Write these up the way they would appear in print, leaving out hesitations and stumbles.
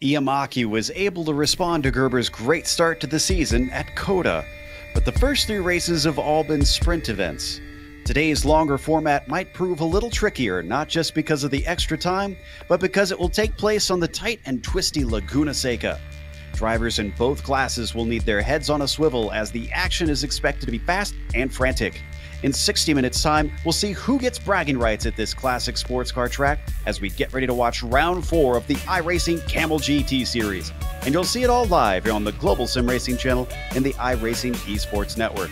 Iamaki was able to respond to Gerber's great start to the season at COTA, but the first three races have all been sprint events. Today's longer format might prove a little trickier, not just because of the extra time, but because it will take place on the tight and twisty Laguna Seca. Drivers in both classes will need their heads on a swivel as the action is expected to be fast and frantic. In 60 minutes time, we'll see who gets bragging rights at this classic sports car track as we get ready to watch round 4 of the iRacing Kamel GT series. And you'll see it all live here on the Global Sim Racing channel and the iRacing Esports Network.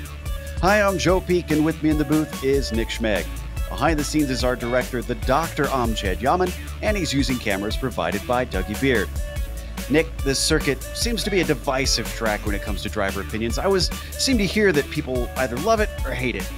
Hi, I'm Joe Peak, and with me in the booth is Nick Schmeg. Behind the scenes is our director, the Dr. Amjad Yaman, and he's using cameras provided by Dougie Beard. Nick, this circuit seems to be a divisive track when it comes to driver opinions. I always seem to hear that people either love it or hate it.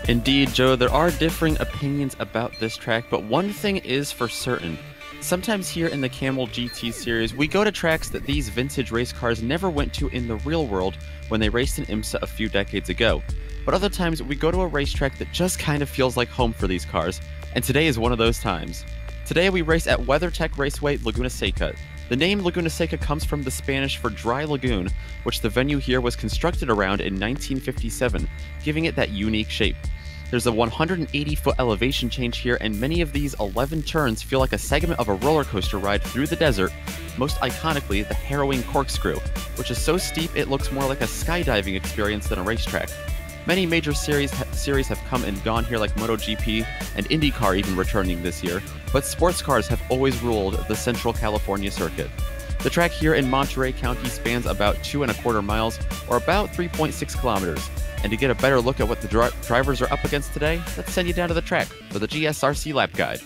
Indeed, Joe, there are differing opinions about this track, but one thing is for certain. Sometimes here in the Kamel GT series, we go to tracks that these vintage race cars never went to in the real world when they raced in IMSA a few decades ago. But other times, we go to a racetrack that just kind of feels like home for these cars, and today is one of those times. Today we race at WeatherTech Raceway, Laguna Seca. The name Laguna Seca comes from the Spanish for dry lagoon, which the venue here was constructed around in 1957, giving it that unique shape. There's a 180-foot elevation change here, and many of these 11 turns feel like a segment of a roller coaster ride through the desert, most iconically the harrowing corkscrew, which is so steep it looks more like a skydiving experience than a racetrack. Many major series have come and gone here, like MotoGP and IndyCar even returning this year, but sports cars have always ruled the Central California circuit. The track here in Monterey County spans about 2.25 miles, or about 3.6 kilometers. And to get a better look at what the drivers are up against today, let's send you down to the track for the GSRC lap guide.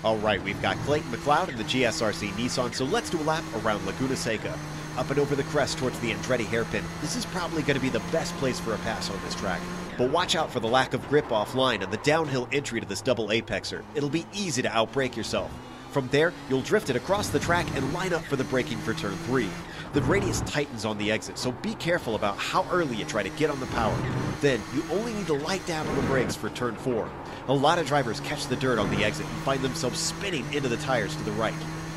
All right, we've got Clayton McLeod in the GSRC Nissan, so let's do a lap around Laguna Seca. Up and over the crest towards the Andretti hairpin. This is probably going to be the best place for a pass on this track. But watch out for the lack of grip offline and the downhill entry to this double apexer. It'll be easy to outbrake yourself. From there, you'll drift it across the track and line up for the braking for turn 3. The radius tightens on the exit, so be careful about how early you try to get on the power. Then, you only need to light down on the brakes for turn 4. A lot of drivers catch the dirt on the exit and find themselves spinning into the tires to the right.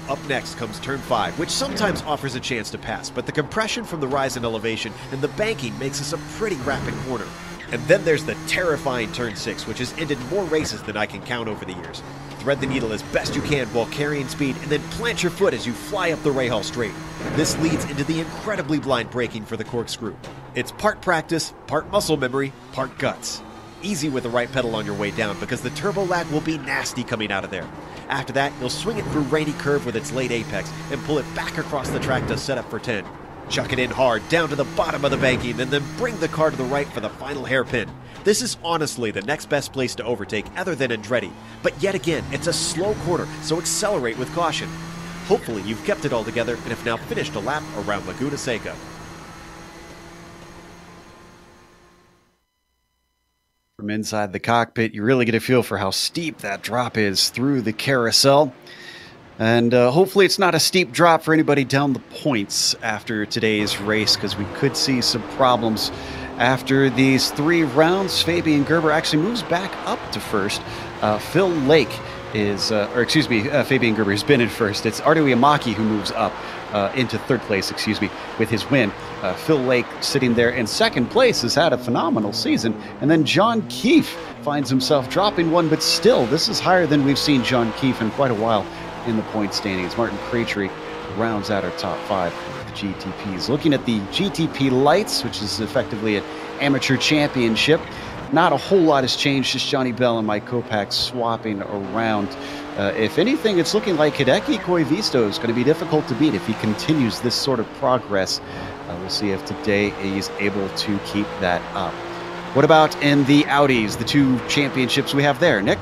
Up next comes turn 5, which sometimes offers a chance to pass, but the compression from the rise in elevation and the banking makes this a pretty rapid corner. And then there's the terrifying turn 6, which has ended more races than I can count over the years. Thread the needle as best you can while carrying speed, and then plant your foot as you fly up the Rahal Straight. This leads into the incredibly blind braking for the corkscrew. It's part practice, part muscle memory, part guts. Easy with the right pedal on your way down because the turbo lag will be nasty coming out of there. After that, you'll swing it through rainy curve with its late apex and pull it back across the track to set up for 10. Chuck it in hard, down to the bottom of the banking, and then bring the car to the right for the final hairpin. This is honestly the next best place to overtake other than Andretti, but yet again, it's a slow corner, so accelerate with caution. Hopefully you've kept it all together and have now finished a lap around Laguna Seca. From inside the cockpit, you really get a feel for how steep that drop is through the carousel. And hopefully it's not a steep drop for anybody down the points after today's race, because we could see some problems after these 3 rounds. Fabian Gerber actually moves back up to first. Phil Lake is, Fabian Gerber has been in first. It's Ardo Iamaki who moves up into third place, with his win. Phil Lake sitting there in second place has had a phenomenal season. And then John Keefe finds himself dropping 1, but still, this is higher than we've seen John Keefe in quite a while in the point standings. Martin Craytree rounds out our top 5 of the GTPs. Looking at the GTP Lights, which is effectively an amateur championship, not a whole lot has changed, just Johnny Bell and Mike Kopak swapping around. If anything, it's looking like Hideki Koivisto is going to be difficult to beat if he continues this sort of progress. We'll see if today he's able to keep that up. What about in the Audis, the 2 championships we have there, Nick?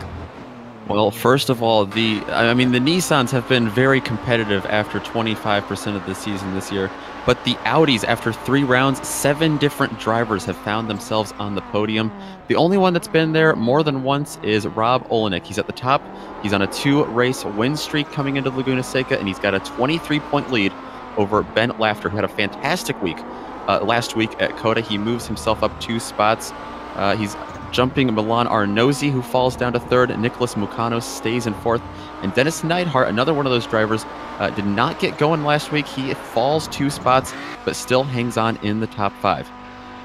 Well, first of all, the Nissans have been very competitive after 25% of the season this year. But the Audis, after 3 rounds, 7 different drivers have found themselves on the podium. The only one that's been there more than once is Rob Olenek. He's at the top. He's on a 2-race win streak coming into Laguna Seca, and he's got a 23-point lead over Ben Lafter, who had a fantastic week last week at COTA. He moves himself up 2 spots. He's jumping Milan Arnozzi, who falls down to third. Nicholas Mukano stays in fourth. And Dennis Neidhart, another one of those drivers, did not get going last week. He falls 2 spots, but still hangs on in the top 5.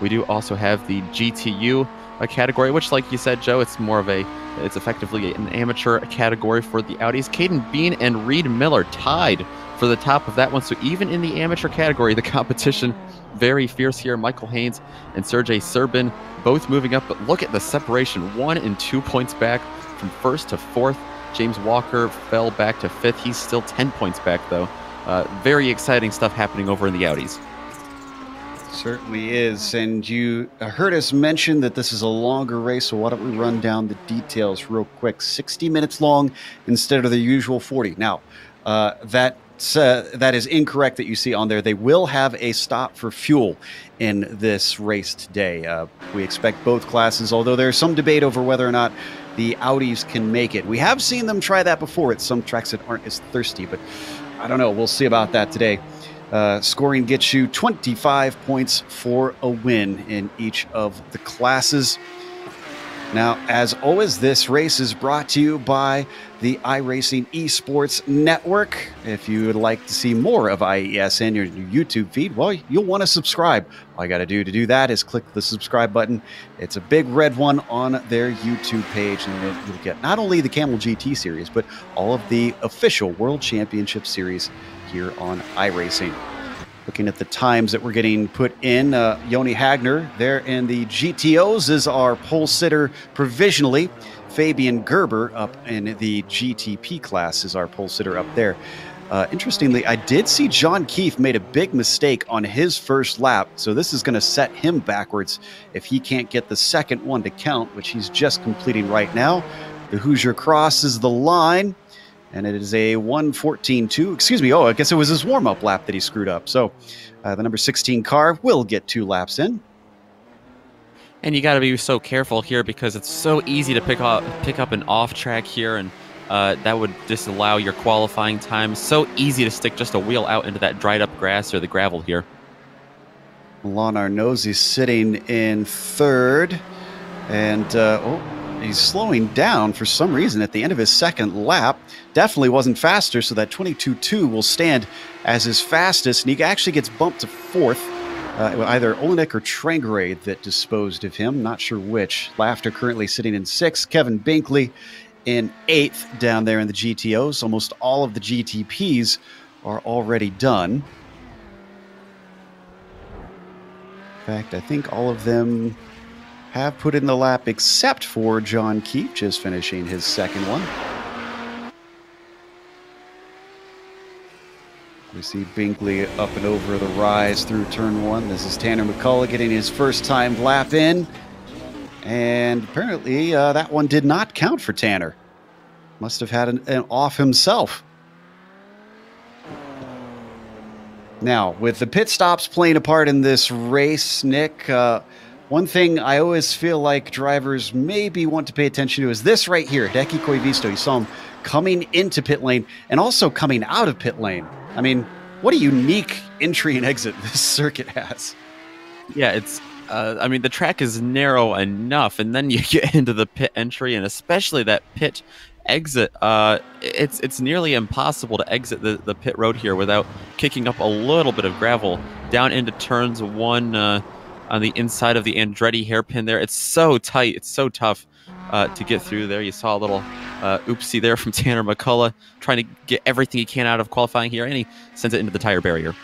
We do also have the GTU category, which, like you said, Joe, it's effectively an amateur category for the Audis. Caden Bean and Reed Miller tied for the top of that one. So even in the amateur category, the competition very fierce here. Michael Haynes and Sergey Serbin both moving up, but look at the separation. 1 and 2 points back from first to fourth. James Walker fell back to fifth. He's still 10 points back, though. Very exciting stuff happening over in the Audis. Certainly is. And you heard us mention that this is a longer race, so why don't we run down the details real quick. 60 minutes long instead of the usual 40. Now, that is incorrect that you see on there. They will have a stop for fuel in this race today. We expect both classes, although there's some debate over whether or not the Audis can make it. We have seen them try that before at some tracks that aren't as thirsty, but I don't know. We'll see about that today. Scoring gets you 25 points for a win in each of the classes. Now, as always, this race is brought to you by the iRacing Esports Network. If you would like to see more of IES in your YouTube feed, well, you'll want to subscribe. All you got to do that is click the subscribe button. It's a big red one on their YouTube page, and you'll get not only the Kamel GT series, but all of the official World Championship series here on iRacing. Looking at the times that we're getting put in, Yoni Hagner there in the GTOs is our pole sitter provisionally. Fabian Gerber up in the GTP class is our pole sitter up there. Interestingly, I did see John Keefe made a big mistake on his first lap, so this is going to set him backwards if he can't get the second one to count, which he's just completing right now. The Hoosier crosses the line. And it is a 1:14.2. Excuse me. Oh, I guess it was his warm-up lap that he screwed up. So the number 16 car will get 2 laps in. And you got to be so careful here because it's so easy to pick up an off track here, and that would disallow your qualifying time. So easy to stick just a wheel out into that dried up grass or the gravel here. Milan Arnozzi sitting in third, and he's slowing down for some reason at the end of his second lap. Definitely wasn't faster, so that 22.2 will stand as his fastest, and he actually gets bumped to fourth. Either Olenek or Trangray that disposed of him, not sure which. Laughter currently sitting in sixth. Kevin Binkley in eighth down there in the GTOs. Almost all of the GTPs are already done. In fact, I think all of them have put in the lap except for John Keefe, just finishing his second one. We see Binkley up and over the rise through turn one. This is Tanner McCullough getting his first time lap in. And apparently that one did not count for Tanner. Must have had an off himself. Now, with the pit stops playing a part in this race, Nick, one thing I always feel like drivers maybe want to pay attention to is this right here, Hideki Koivisto. You saw him coming into pit lane and also coming out of pit lane. I mean, what a unique entry and exit this circuit has. Yeah, it's, I mean, the track is narrow enough, and then you get into the pit entry, and especially that pit exit. It's nearly impossible to exit the pit road here without kicking up a little bit of gravel down into turns one on the inside of the Andretti hairpin there. It's so tight. It's so tough to get through there. You saw a little oopsie there from Tanner McCullough trying to get everything he can out of qualifying here, and he sends it into the tire barrier.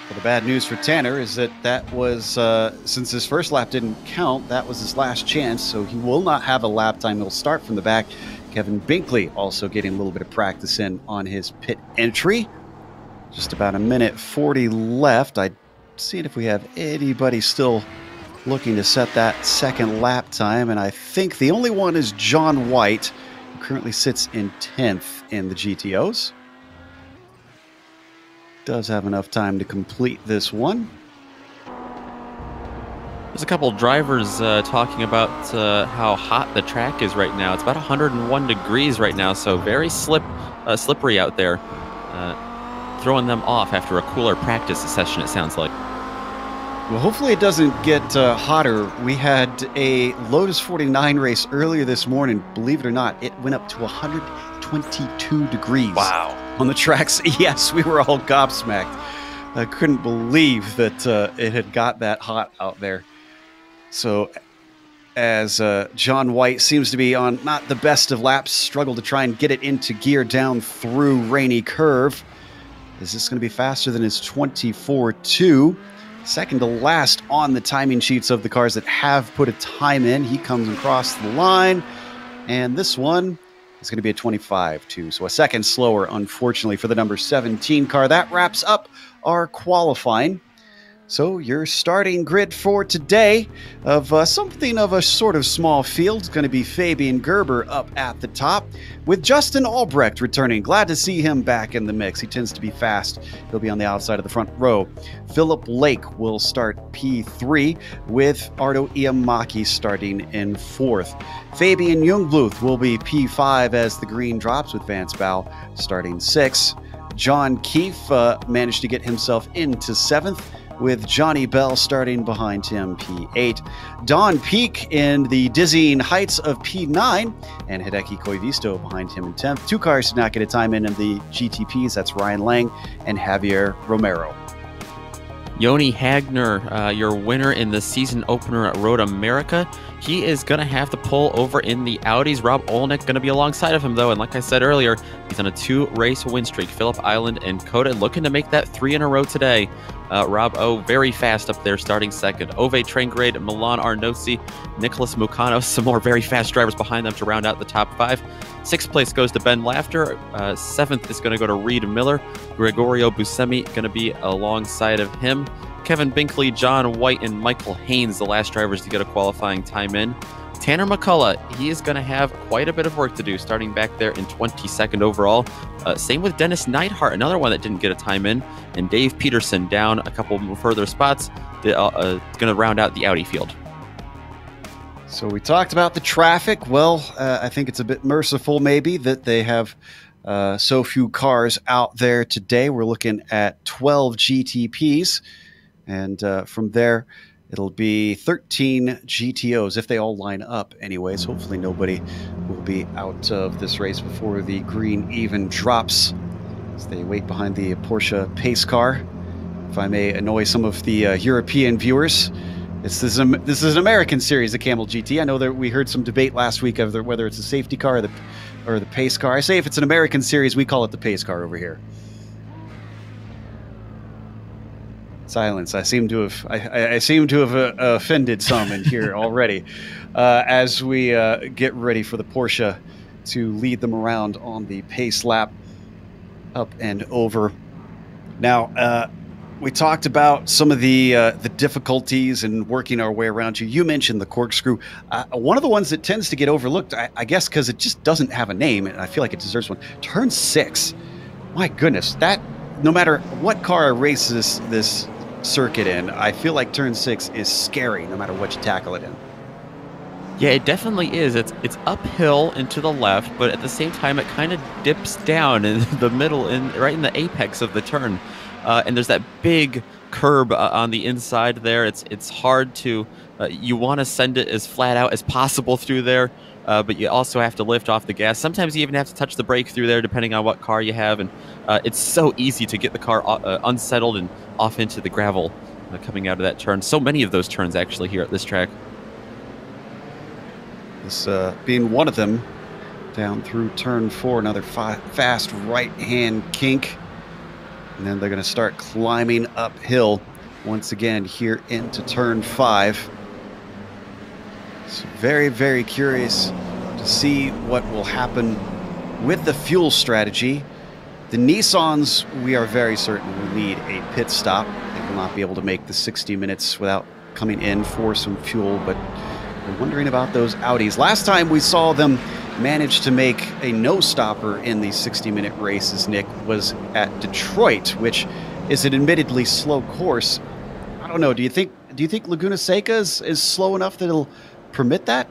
Well, the bad news for Tanner is that was, since his first lap didn't count, that was his last chance, so he will not have a lap time. He'll start from the back. Kevin Binkley also getting a little bit of practice in on his pit entry. Just about a minute 40 left. I'm seeing if we have anybody still looking to set that second lap time, and I think the only one is John White, who currently sits in 10th in the GTOs. Does have enough time to complete this one. There's a couple drivers talking about how hot the track is right now. It's about 101 degrees right now, so very slippery out there. Throwing them off after a cooler practice session, it sounds like. Well, hopefully it doesn't get hotter. We had a Lotus 49 race earlier this morning. Believe it or not, it went up to 122 degrees. Wow. On the tracks. Yes, we were all gobsmacked. I couldn't believe that it had got that hot out there. So as John White seems to be on not the best of laps, struggled to try and get it into gear down through Rainy Curve. Is this going to be faster than his 24.2? Second to last on the timing sheets of the cars that have put a time in. He comes across the line, and this one is going to be a 25.2. So a second slower, unfortunately, for the number 17 car. That wraps up our qualifying. So your starting grid for today of something of a sort of small field is going to be Fabian Gerber up at the top with Justin Albrecht returning. Glad to see him back in the mix. He tends to be fast. He'll be on the outside of the front row. Philip Lake will start P3 with Ardo Iamaki starting in 4th. Fabian Jungbluth will be P5 as the green drops with Vance Bow starting 6th. John Keefe managed to get himself into 7th, with Johnny Bell starting behind him, P8. Don Peak in the dizzying heights of P9, and Hideki Koivisto behind him in 10th. 2 cars did not get a time in the GTPs. That's Ryan Lang and Javier Romero. Yoni Hagner, your winner in the season opener at Road America. He is going to have to pull over in the Audis. Rob Olnick going to be alongside of him, though. And like I said earlier, he's on a 2-race win streak. Phillip Island and Coda looking to make that 3 in a row today. Rob O, very fast up there, starting second. Ove Traingrade, Milan Arnosi, Nicholas Mucano, some more very fast drivers behind them to round out the top 5. 6th place goes to Ben Laughter. 7th is going to go to Reed Miller. Gregorio Buscemi going to be alongside of him. Kevin Binkley, John White, and Michael Haynes, the last drivers to get a qualifying time in. Tanner McCullough, he is going to have quite a bit of work to do, starting back there in 22nd overall. Same with Dennis Neidhart, another one that didn't get a time in. And Dave Peterson down a couple further spots, going to round out the Audi field. So we talked about the traffic. Well, I think it's a bit merciful maybe that they have so few cars out there today. We're looking at 12 GTPs. And from there, it'll be 13 GTOs if they all line up anyways. Hopefully nobody will be out of this race before the green even drops as they wait behind the Porsche pace car. If I may annoy some of the European viewers, this is an American series, the Camel GT. I know that we heard some debate last week of whether it's a safety car or the pace car. I say if it's an American series, we call it the pace car over here. Silence. I seem to have offended some in here already. As we get ready for the Porsche to lead them around on the pace lap, up and over. Now, we talked about some of the difficulties and working our way around you. You mentioned the corkscrew. One of the ones that tends to get overlooked, I guess, because it just doesn't have a name, and I feel like it deserves one. Turn 6. My goodness, that no matter what car races this circuit in, I feel like turn 6 is scary no matter what you tackle it in. Yeah, it definitely is. It's uphill and to the left, but at the same time it kind of dips down in the middle, right in the apex of the turn. And there's that big curb on the inside there. It's hard to you want to send it as flat out as possible through there, but you also have to lift off the gas. Sometimes you even have to touch the brake through there depending on what car you have, and it's so easy to get the car unsettled and off into the gravel coming out of that turn. So many of those turns actually here at this track. This being one of them, down through turn 4, another fast right-hand kink. And then they're going to start climbing uphill once again here into turn 5. So very, very curious to see what will happen with the fuel strategy. The Nissans, we are very certain, will need a pit stop. They will not be able to make the 60 minutes without coming in for some fuel, but we're wondering about those Audis. Last time we saw them manage to make a no-stopper in the 60-minute races, Nick, was at Detroit, which is an admittedly slow course. I don't know. Do you think Laguna Seca is slow enough that it'll permit that?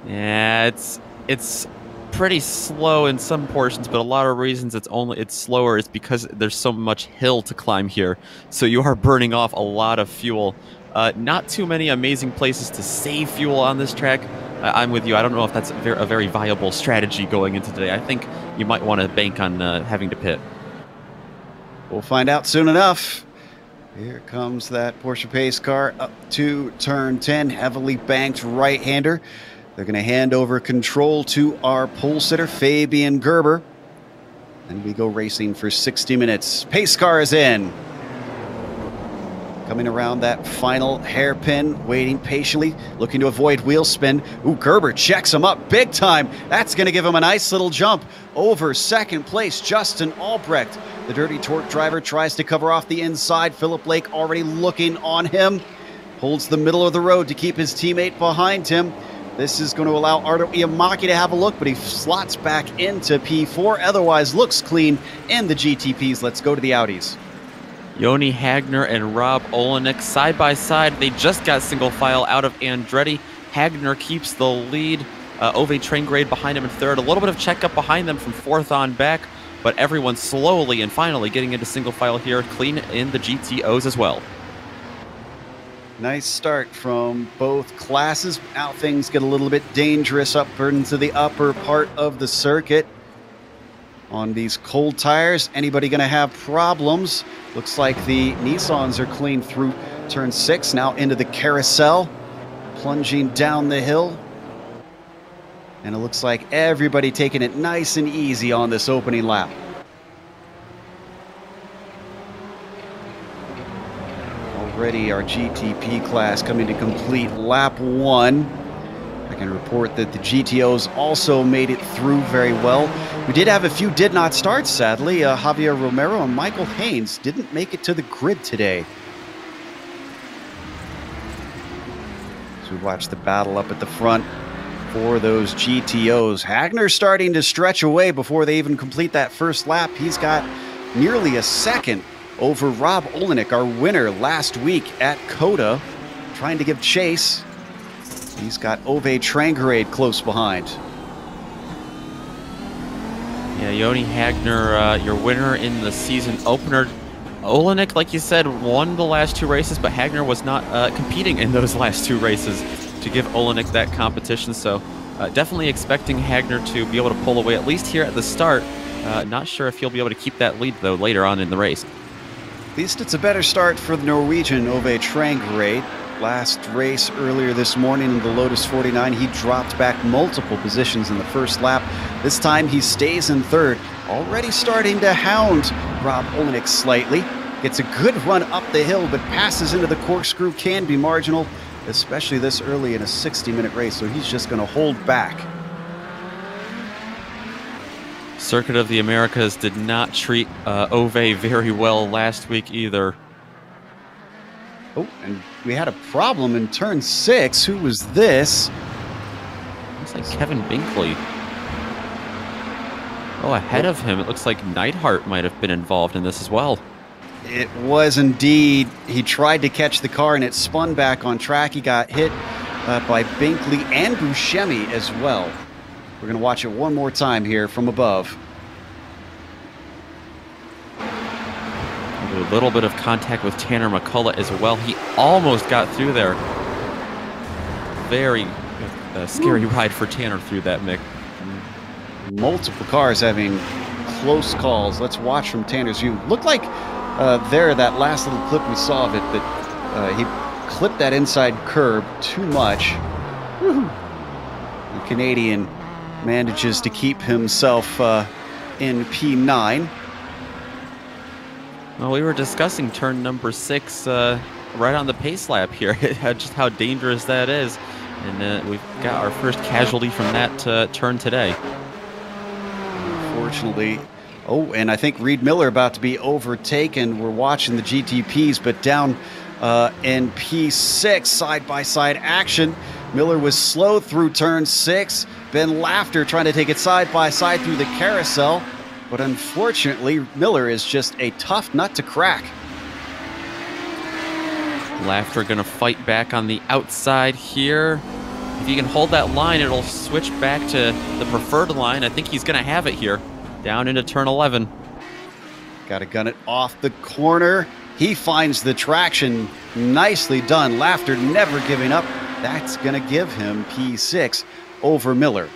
Yeah, it's pretty slow in some portions, but a lot of reasons it's slower is because there's so much hill to climb here. So you are burning off a lot of fuel. Not too many amazing places to save fuel on this track. I'm with you. I don't know if that's a very viable strategy going into today. I think you might want to bank on having to pit. We'll find out soon enough. Here comes that Porsche pace car up to turn 10, heavily banked right-hander. They're going to hand over control to our pole sitter, Fabian Gerber. And we go racing for 60 minutes. Pace car is in. Coming around that final hairpin, waiting patiently, looking to avoid wheel spin. Ooh, Gerber checks him up big time. That's going to give him a nice little jump over second place, Justin Albrecht. The dirty torque driver tries to cover off the inside. Philip Lake already looking on him. Holds the middle of the road to keep his teammate behind him. This is going to allow Arto Iamaki to have a look, but he slots back into P4. Otherwise, looks clean in the GTPs. Let's go to the Audis. Joni Hagner and Rob Olenek side by side. They just got single file out of Andretti. Hagner keeps the lead. Ove Traingrade behind him in third. A little bit of checkup behind them from fourth on back, but everyone slowly and finally getting into single file here, clean in the GTOs as well. Nice start from both classes. Now things get a little bit dangerous up into the upper part of the circuit. On these cold tires, anybody going to have problems? Looks like the Nissans are clean through turn 6, now into the carousel, plunging down the hill. And it looks like everybody taking it nice and easy on this opening lap. Already our GTP class coming to complete lap 1. I can report that the GTOs also made it through very well. We did have a few did not start, sadly. Javier Romero and Michael Haynes didn't make it to the grid today. So we watch the battle up at the front for those GTOs. Hagner starting to stretch away before they even complete that first lap. He's got nearly a second over Rob Olenek, our winner last week at COTA, trying to give chase. He's got Ove Traingrade close behind. Yeah, Joni Hagner, your winner in the season opener. Olenek, like you said, won the last 2 races, but Hagner was not competing in those last 2 races to give Olenek that competition. So definitely expecting Hagner to be able to pull away, at least here at the start. Not sure if he'll be able to keep that lead, though, later on in the race. At least it's a better start for the Norwegian, Ove Traingrade. Last race earlier this morning in the Lotus 49, he dropped back multiple positions in the first lap. This time he stays in third, already starting to hound Rob Olenek slightly. Gets a good run up the hill, but passes into the corkscrew, can be marginal, especially this early in a 60-minute race, so he's just going to hold back. Circuit of the Americas did not treat Ove very well last week either. Oh, and we had a problem in turn 6. Who was this? Looks like Kevin Binkley. Oh, ahead of him, it looks like Neidhart might have been involved in this as well. It was indeed. He tried to catch the car and it spun back on track. He got hit by Binkley and Buscemi as well. We're going to watch it one more time here from above. A little bit of contact with Tanner McCullough as well. He almost got through there. Very scary ride for Tanner through that, Mick. Multiple cars having close calls. Let's watch from Tanner's view. Looked like that last little clip we saw of it, that he clipped that inside curb too much. The Canadian manages to keep himself in P9. Well, we were discussing turn number 6 right on the pace lap here, just how dangerous that is. And we've got our first casualty from that turn today. Unfortunately. Oh, and I think Reed Miller about to be overtaken. We're watching the GTPs, but down in P6, side-by-side action. Miller was slow through turn 6. Ben Laughter trying to take it side-by-side through the carousel. But unfortunately, Miller is just a tough nut to crack. Laughter going to fight back on the outside here. If he can hold that line, it'll switch back to the preferred line. I think he's going to have it here, down into turn 11. Got to gun it off the corner. He finds the traction. Nicely done. Laughter never giving up. That's going to give him P6 over Miller.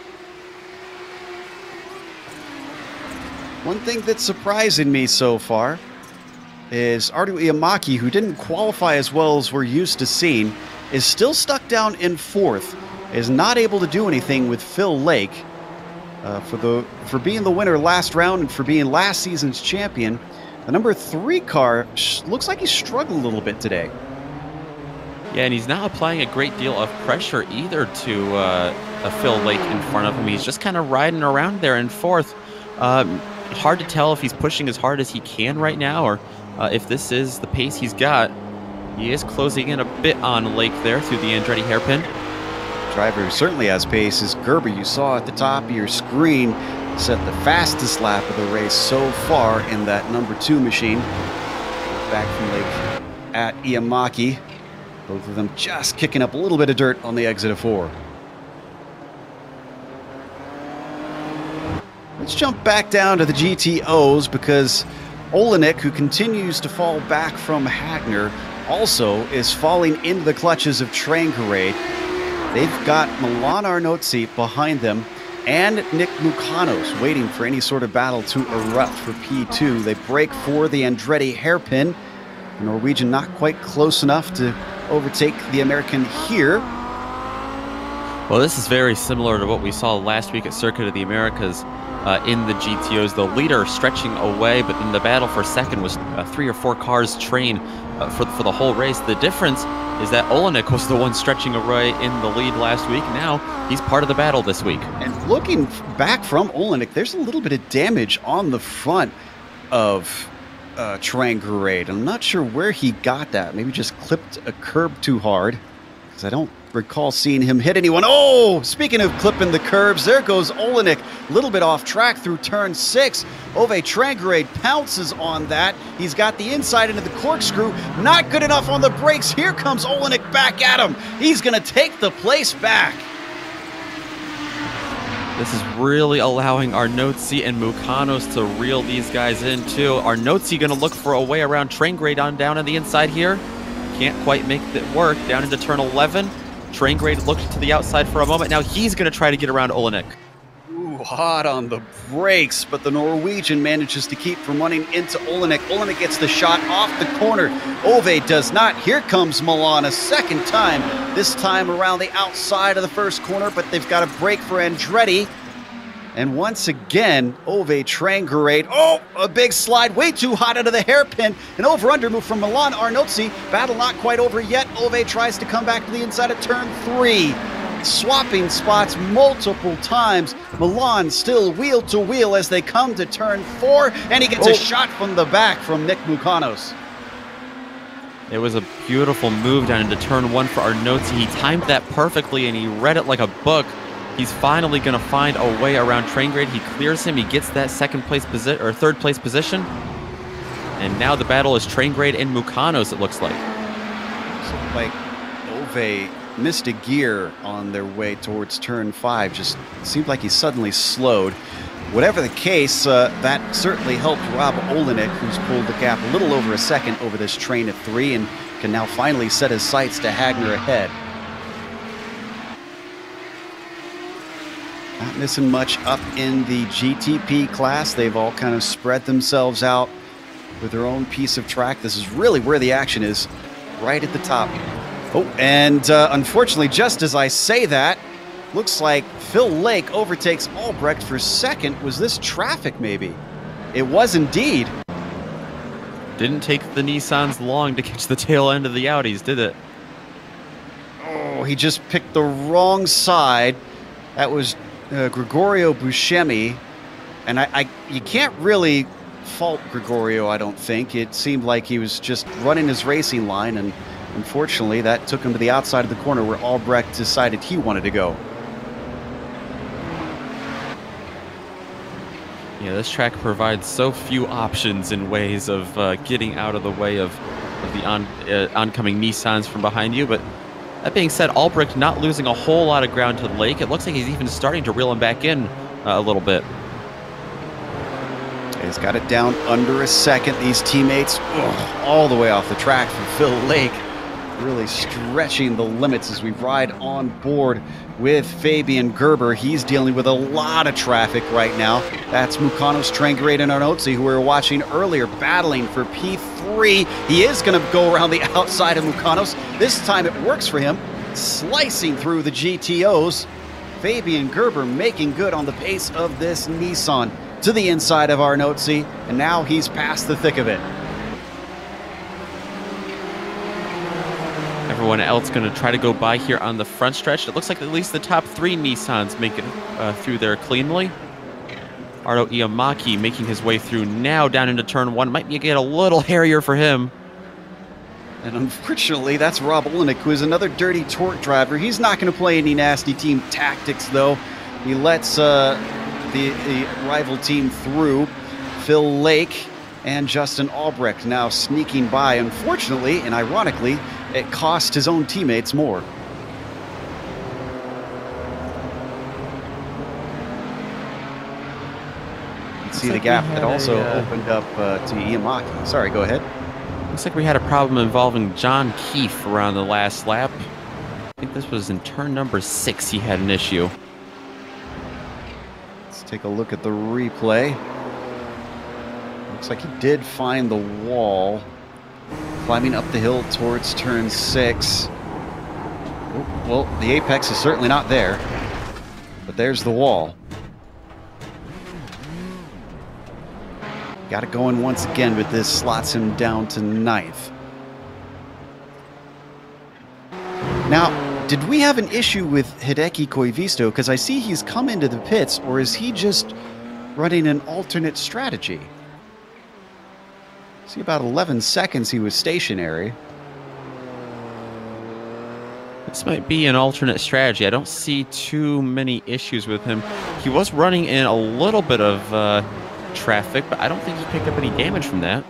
One thing that's surprising me so far is Artu Iamaki, who didn't qualify as well as we're used to seeing, is still stuck down in 4th, is not able to do anything with Phil Lake. For being the winner last round and for being last season's champion, the number 3 car looks like he struggled a little bit today. Yeah, and he's not applying a great deal of pressure either to a Phil Lake in front of him. He's just kind of riding around there in 4th. Hard to tell if he's pushing as hard as he can right now, or if this is the pace he's got. He is closing in a bit on Lake there through the Andretti hairpin. Driver who certainly has pace is Gerber. You saw at the top of your screen, set the fastest lap of the race so far in that number 2 machine. Back from Lake at Iamaki. Both of them just kicking up a little bit of dirt on the exit of 4. Let's jump back down to the GTOs because Olenek, who continues to fall back from Hagner, also is falling into the clutches of Trangarade. They've got Milan Arnozzi behind them and Nick Mukanos waiting for any sort of battle to erupt for P2. They break for the Andretti hairpin. The Norwegian not quite close enough to overtake the American here. Well, this is very similar to what we saw last week at Circuit of the Americas in the GTOs. The leader stretching away, but then the battle for second was 3 or 4 cars train for the whole race. The difference is that Olenek was the one stretching away in the lead last week. Now he's part of the battle this week. And looking back from Olenek, there's a little bit of damage on the front of Trangarade. I'm not sure where he got that. Maybe just clipped a curb too hard, because I don't recall seeing him hit anyone. Oh, speaking of clipping the curbs, there goes Olenek. A little bit off track through turn 6. Ove Trangarade pounces on that. He's got the inside into the corkscrew. Not good enough on the brakes. Here comes Olenek back at him. He's going to take the place back. This is really allowing Arnozzi and Mukanos to reel these guys in too. Arnozzi going to look for a way around Trangarade on down on the inside here. Can't quite make it work. Down into turn 11. Trangarade looked to the outside for a moment. Now he's going to try to get around Olenek. Ooh, hot on the brakes, but the Norwegian manages to keep from running into Olenek. Olenek gets the shot off the corner. Ove does not. Here comes Milan a second time, this time around the outside of the first corner, but they've got a break for Andretti. And once again, Ove Trangarade. Oh, a big slide, way too hot out of the hairpin. An over-under move from Milan Arnozzi. Battle not quite over yet. Ove tries to come back to the inside of turn 3. Swapping spots multiple times. Milan still wheel to wheel as they come to turn 4. And he gets a shot from the back from Nick Mukanos. It was a beautiful move down into turn 1 for Arnozzi. He timed that perfectly and he read it like a book. He's finally going to find a way around Trangarade. He clears him. He gets that third place position. And now the battle is Trangarade and Mukanos, it looks like. So like Ove missed a gear on their way towards turn 5. Just seemed like he suddenly slowed. Whatever the case, that certainly helped Rob Olenek, who's pulled the gap a little over a second over this train of 3 and can now finally set his sights to Hagner ahead. Not missing much up in the GTP class. They've all kind of spread themselves out with their own piece of track. This is really where the action is, right at the top. Oh, and unfortunately, just as I say that, looks like Phil Lake overtakes Albrecht for second. Was this traffic, maybe? It was indeed. Didn't take the Nissans long to catch the tail end of the Audis, did it? Oh, he just picked the wrong side. That was Gregorio Buscemi, and you can't really fault Gregorio, I don't think. It seemed like he was just running his racing line, and unfortunately that took him to the outside of the corner where Albrecht decided he wanted to go. Yeah, this track provides so few options in ways of getting out of the way of the oncoming Nissans from behind you, but That being said, Albrecht not losing a whole lot of ground to Lake. It looks like he's even starting to reel him back in a little bit. He's got it down under a second. These teammates all the way off the track from Phil Lake, really stretching the limits as we ride on board with Fabian Gerber. He's dealing with a lot of traffic right now. That's Mukanos, Trangrade, and Arnotzi, who we were watching earlier, battling for P3. He is going to go around the outside of Mukanos. This time it works for him, slicing through the GTOs. Fabian Gerber making good on the pace of this Nissan to the inside of Arnotzi, and now he's past the thick of it. Everyone else going to try to go by here on the front stretch. It looks like at least the top 3 Nissans make it through there cleanly. Ardo Iamaki making his way through now down into turn 1. Might get a little hairier for him. And unfortunately, that's Rob Olenek, who is another dirty torque driver. He's not going to play any nasty team tactics, though. He lets the rival team through. Phil Lake and Justin Albrecht now sneaking by. Unfortunately, and ironically, it cost his own teammates more. You can see the gap that also opened up to Iamaki. Sorry, go ahead. Looks like we had a problem involving John Keefe around the last lap. I think this was in turn number 6 he had an issue. Let's take a look at the replay. Looks like he did find the wall. Climbing up the hill towards turn 6. Oh, well, the apex is certainly not there, but there's the wall. Got it going once again, but this slots him down to 9th. Now, did we have an issue with Hideki Koivisto? Because I see he's come into the pits, or is he just running an alternate strategy? See, about 11 seconds he was stationary. This might be an alternate strategy. I don't see too many issues with him. He was running in a little bit of traffic, but I don't think he picked up any damage from that.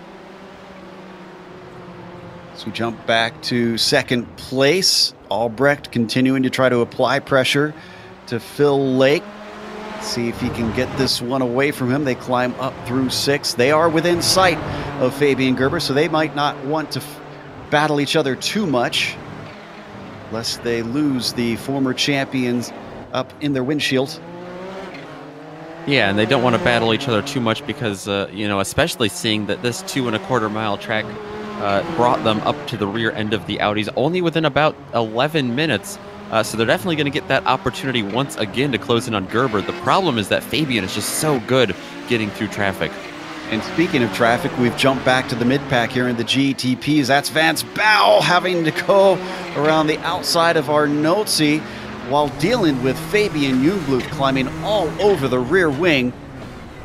So we jump back to 2nd place. Albrecht continuing to try to apply pressure to Phil Lake. See if he can get this one away from him. They climb up through 6. They are within sight of Fabian Gerber, so they might not want to battle each other too much, lest they lose the former champions up in their windshield. Yeah, and they don't want to battle each other too much because, you know, especially seeing that this 2.25 mile track brought them up to the rear end of the Audis only within about 11 minutes. So they're definitely going to get that opportunity once again to close in on Gerber. The problem is that Fabian is just so good getting through traffic. And speaking of traffic, we've jumped back to the mid-pack here in the GTPs. That's Vance Bow having to go around the outside of Arnotzi while dealing with Fabian Jungblut climbing all over the rear wing.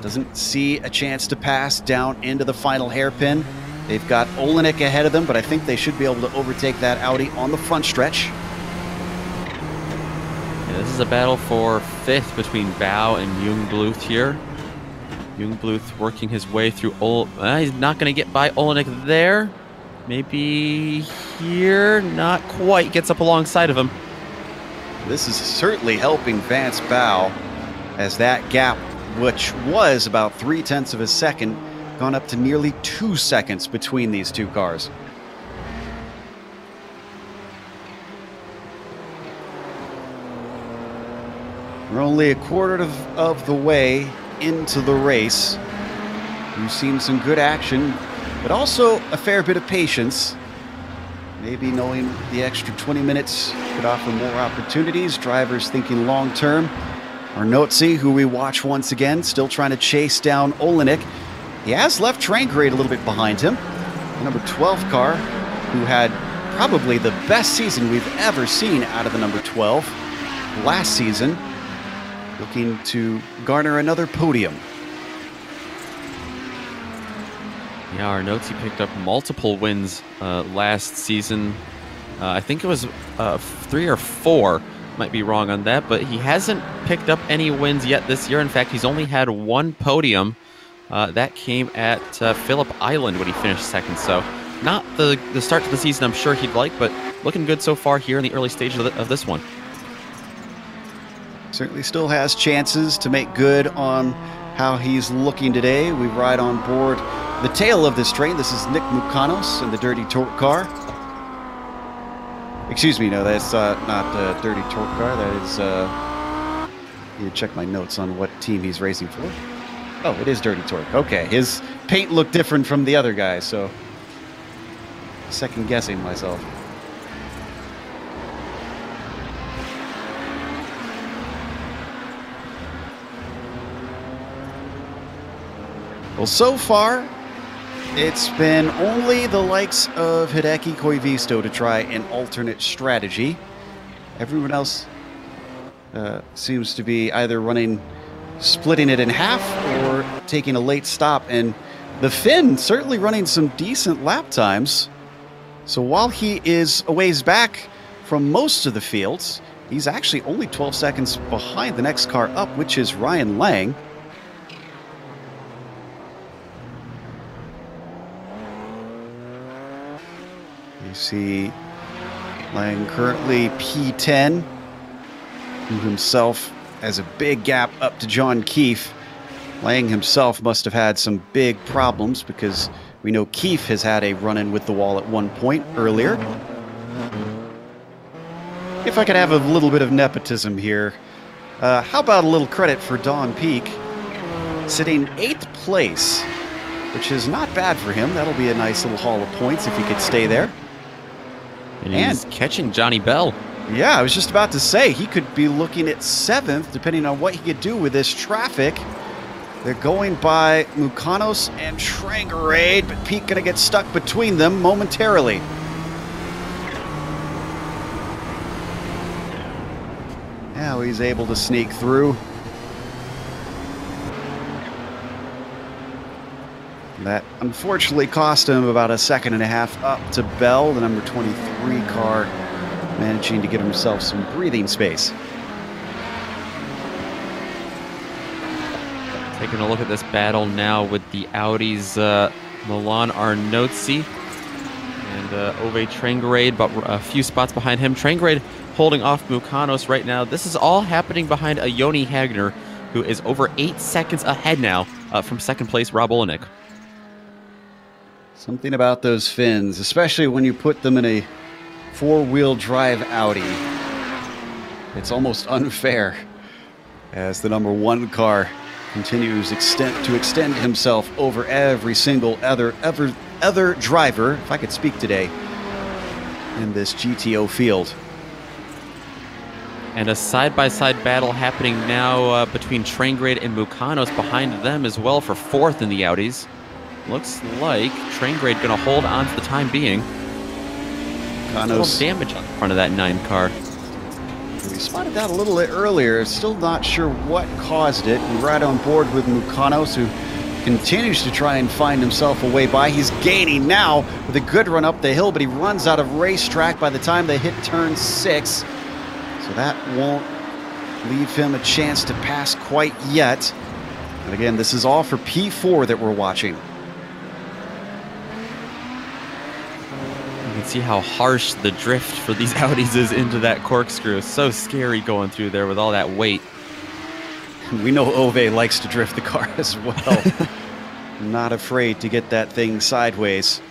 Doesn't see a chance to pass down into the final hairpin. They've got Olenek ahead of them, but I think they should be able to overtake that Audi on the front stretch. This is a battle for 5th between Bow and Jungblut here. Jungblut working his way through. He's not going to get by Olenek there. Maybe here. Not quite. Gets up alongside of him. This is certainly helping Vance Bow, as that gap, which was about 0.3 of a second, gone up to nearly 2 seconds between these two cars. We're only a quarter of the way into the race. We've seen some good action, but also a fair bit of patience. Maybe knowing the extra 20 minutes could offer more opportunities. Drivers thinking long term. Arnotzi, who we watch once again, still trying to chase down Olenek. He has left Trangrade a little bit behind him. The number 12 car, who had probably the best season we've ever seen out of the number 12 last season, looking to garner another podium. Yeah, Arnotzi picked up multiple wins last season. I think it was 3 or 4. Might be wrong on that, but he hasn't picked up any wins yet this year. In fact, he's only had 1 podium. That came at Phillip Island when he finished 2nd. So Not the start to the season I'm sure he'd like, but looking good so far here in the early stages of this one. Certainly still has chances to make good on how he's looking today. We ride on board the tail of this train. This is Nick Mukanos in the Dirty Torque car. Excuse me, no, that's not the Dirty Torque car. That is, you check my notes on what team he's racing for. Oh, it is Dirty Torque. Okay, his paint looked different from the other guy, so second guessing myself. Well, so far, it's been only the likes of Hideki Koivisto to try an alternate strategy. Everyone else seems to be either splitting it in half or taking a late stop. And the Finn certainly running some decent lap times. So while he is a ways back from most of the fields, he's actually only 12 seconds behind the next car up, which is Ryan Lang. You see Lang currently P10, who himself has a big gap up to John Keefe. Lang himself must have had some big problems because we know Keefe has had a run-in with the wall at one point earlier. If I could have a little bit of nepotism here, how about a little credit for Don Peak, sitting 8th place, which is not bad for him. That'll be a nice little haul of points if he could stay there. And he's catching Johnny Bell. Yeah, I was just about to say, he could be looking at 7th, depending on what he could do with this traffic. They're going by Mukanos and Trangarade, but Pete going to get stuck between them momentarily. Now he's able to sneak through. That unfortunately cost him about a 1.5 seconds up to Bell, the number 23 car, managing to give himself some breathing space. Taking a look at this battle now with the Audis, Milan Arnozzi and Ove Trangarade, but a few spots behind him. Trangarade holding off Mukanos right now. This is all happening behind a Joni Hagner, who is over 8 seconds ahead now from second place Rob Olenek. Something about those fins, especially when you put them in a four-wheel drive Audi. It's almost unfair as the number 1 car continues to extend himself over every single other driver, if I could speak today, in this GTO field. And a side-by-side battle happening now between Trangarade and Mukanos behind them as well for 4th in the Audis. Looks like Trangarade going to hold on for the time being. A little damage on the front of that 9 car. We spotted that a little bit earlier. Still not sure what caused it. We're right on board with Mukanos, who continues to try and find himself a way by. He's gaining now with a good run up the hill, but he runs out of racetrack by the time they hit turn 6. So that won't leave him a chance to pass quite yet. And again, this is all for P4 that we're watching. You can see how harsh the drift for these Audis is into that corkscrew. It's so scary going through there with all that weight. We know Ove likes to drift the car as well. Not afraid to get that thing sideways.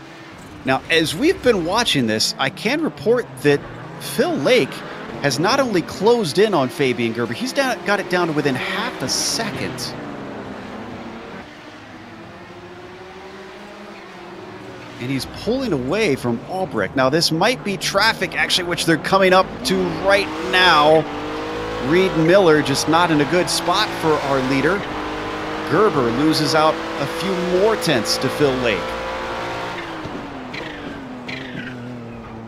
Now, as we've been watching this, I can report that Phil Lake has not only closed in on Fabian Gerber, he's got it down to within half a second. And he's pulling away from Albrecht. Now, this might be traffic, actually, which they're coming up to right now. Reed Miller just not in a good spot for our leader. Gerber loses out a few more tenths to Phil Lake.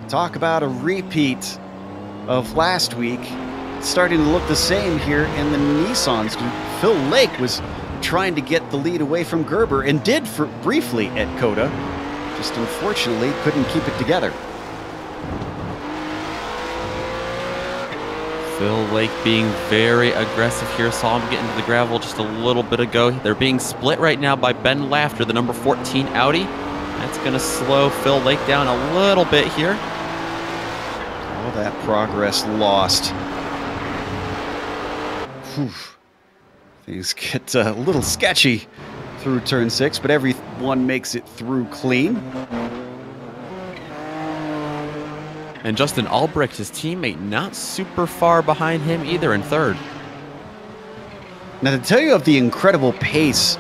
Talk about a repeat of last week. It's starting to look the same here in the Nissans. Phil Lake was trying to get the lead away from Gerber and did for briefly at Coda. Just unfortunately couldn't keep it together. Phil Lake being very aggressive here. Saw him get into the gravel just a little bit ago. They're being split right now by Ben Laughter, the number 14 Audi. That's going to slow Phil Lake down a little bit here. All that progress lost. Whew. Things get a little sketchy through turn 6, but everyone makes it through clean. And Justin Albrecht, his teammate, not super far behind him either in third. Now, to tell you of the incredible pace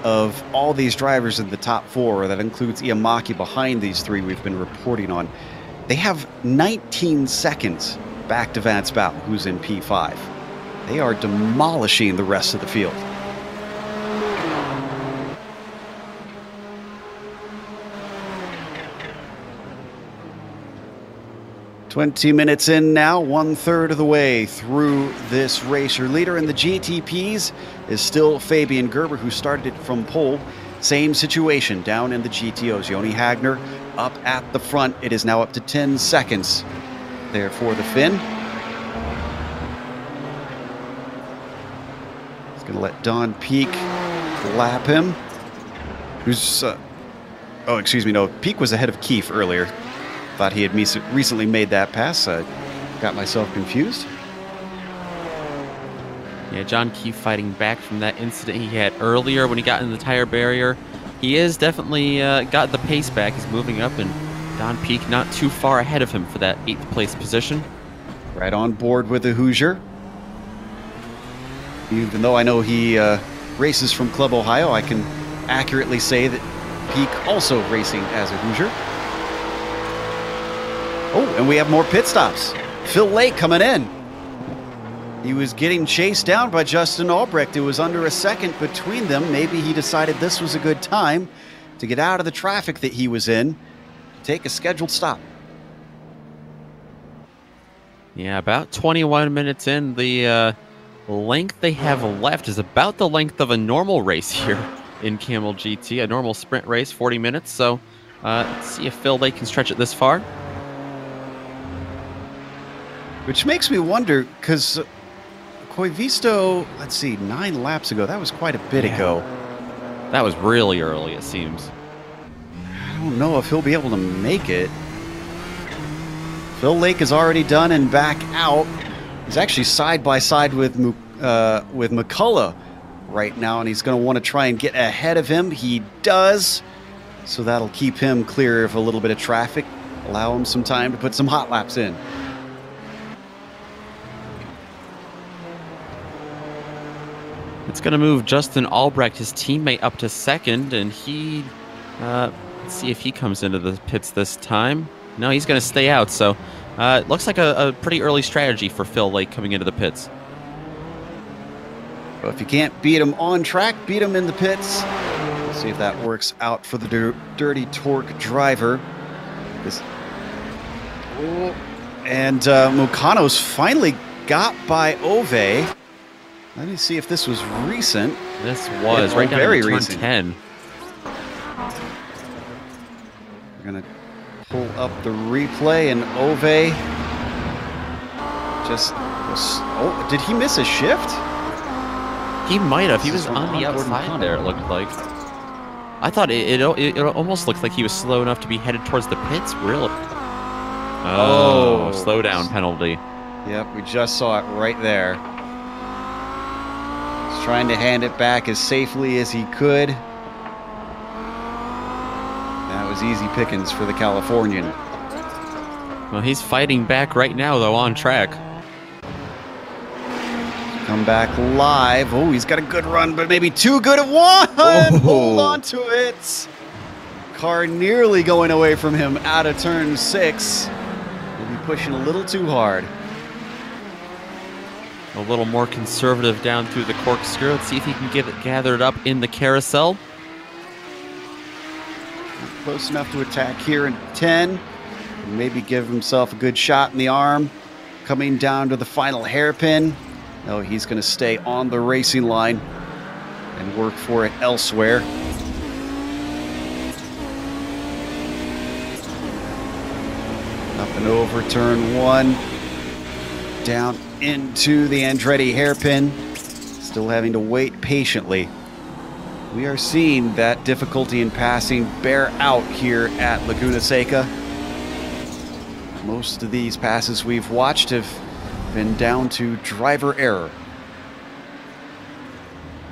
of all these drivers in the top 4, that includes Iamaki behind these 3 we've been reporting on, they have 19 seconds back to Vance Bow, who's in P5. They are demolishing the rest of the field. "20 minutes in now, 1/3 of the way through this race. Your leader in the GTPs is still Fabian Gerber, who started it from pole. Same situation down in the GTOs. Joni Hagner up at the front. It is now up to 10 seconds there for the Finn. He's going to let Don Peak lap him. Who's, oh, excuse me, no, Peak was ahead of Keefe earlier. Thought he had recently made that pass. Got myself confused. Yeah, John Keefe fighting back from that incident he had earlier when he got in the tire barrier. He is definitely got the pace back. He's moving up, and Don Peak not too far ahead of him for that 8th place position. Right on board with the Hoosier. Even though I know he races from Club Ohio, I can accurately say that Peak also racing as a Hoosier. Oh, and we have more pit stops. Phil Lake coming in. He was getting chased down by Justin Albrecht. It was under a second between them. Maybe he decided this was a good time to get out of the traffic that he was in, take a scheduled stop. Yeah, about 21 minutes in. The length they have left is about the length of a normal race here in Kamel GT, a normal sprint race, 40 minutes. So let's see if Phil Lake can stretch it this far. Which makes me wonder, because Koivisto, let's see, 9 laps ago, that was quite a bit ago. That was really early, it seems. I don't know if he'll be able to make it. Phil Lake is already done and back out. He's actually side by side with McCullough right now, and he's going to want to try and get ahead of him. He does, so that'll keep him clear of a little bit of traffic, allow him some time to put some hot laps in. It's going to move Justin Albrecht, his teammate, up to second, and he, let's see if he comes into the pits this time. No, he's going to stay out, so it looks like a pretty early strategy for Phil Lake coming into the pits. Well, if you can't beat him on track, beat him in the pits. We'll see if that works out for the Dirty Torque driver. And Mukano's finally got by Ove. Let me see if this was recent. This was right down very to turn recent. 10. We're going to pull up the replay, and Ove just was... Oh, did he miss a shift? He might have. He was on the outside there, it looked like. I thought it almost looked like he was slow enough to be headed towards the pits, really. Oh, slow down penalty. Yep, we just saw it right there. He's trying to hand it back as safely as he could. That was easy pickings for the Californian. Well, he's fighting back right now, though, on track. Come back live. Oh, he's got a good run, but maybe too good of one. Oh. Hold on to it. Car nearly going away from him out of turn 6. Maybe pushing a little too hard. A little more conservative down through the corkscrew. Let's see if he can get it gathered up in the carousel. Not close enough to attack here in 10. Maybe give himself a good shot in the arm. Coming down to the final hairpin. No, he's going to stay on the racing line and work for it elsewhere. Up and over turn 1. Down into the Andretti hairpin. Still having to wait patiently. We are seeing that difficulty in passing bear out here at Laguna Seca. Most of these passes we've watched have been down to driver error.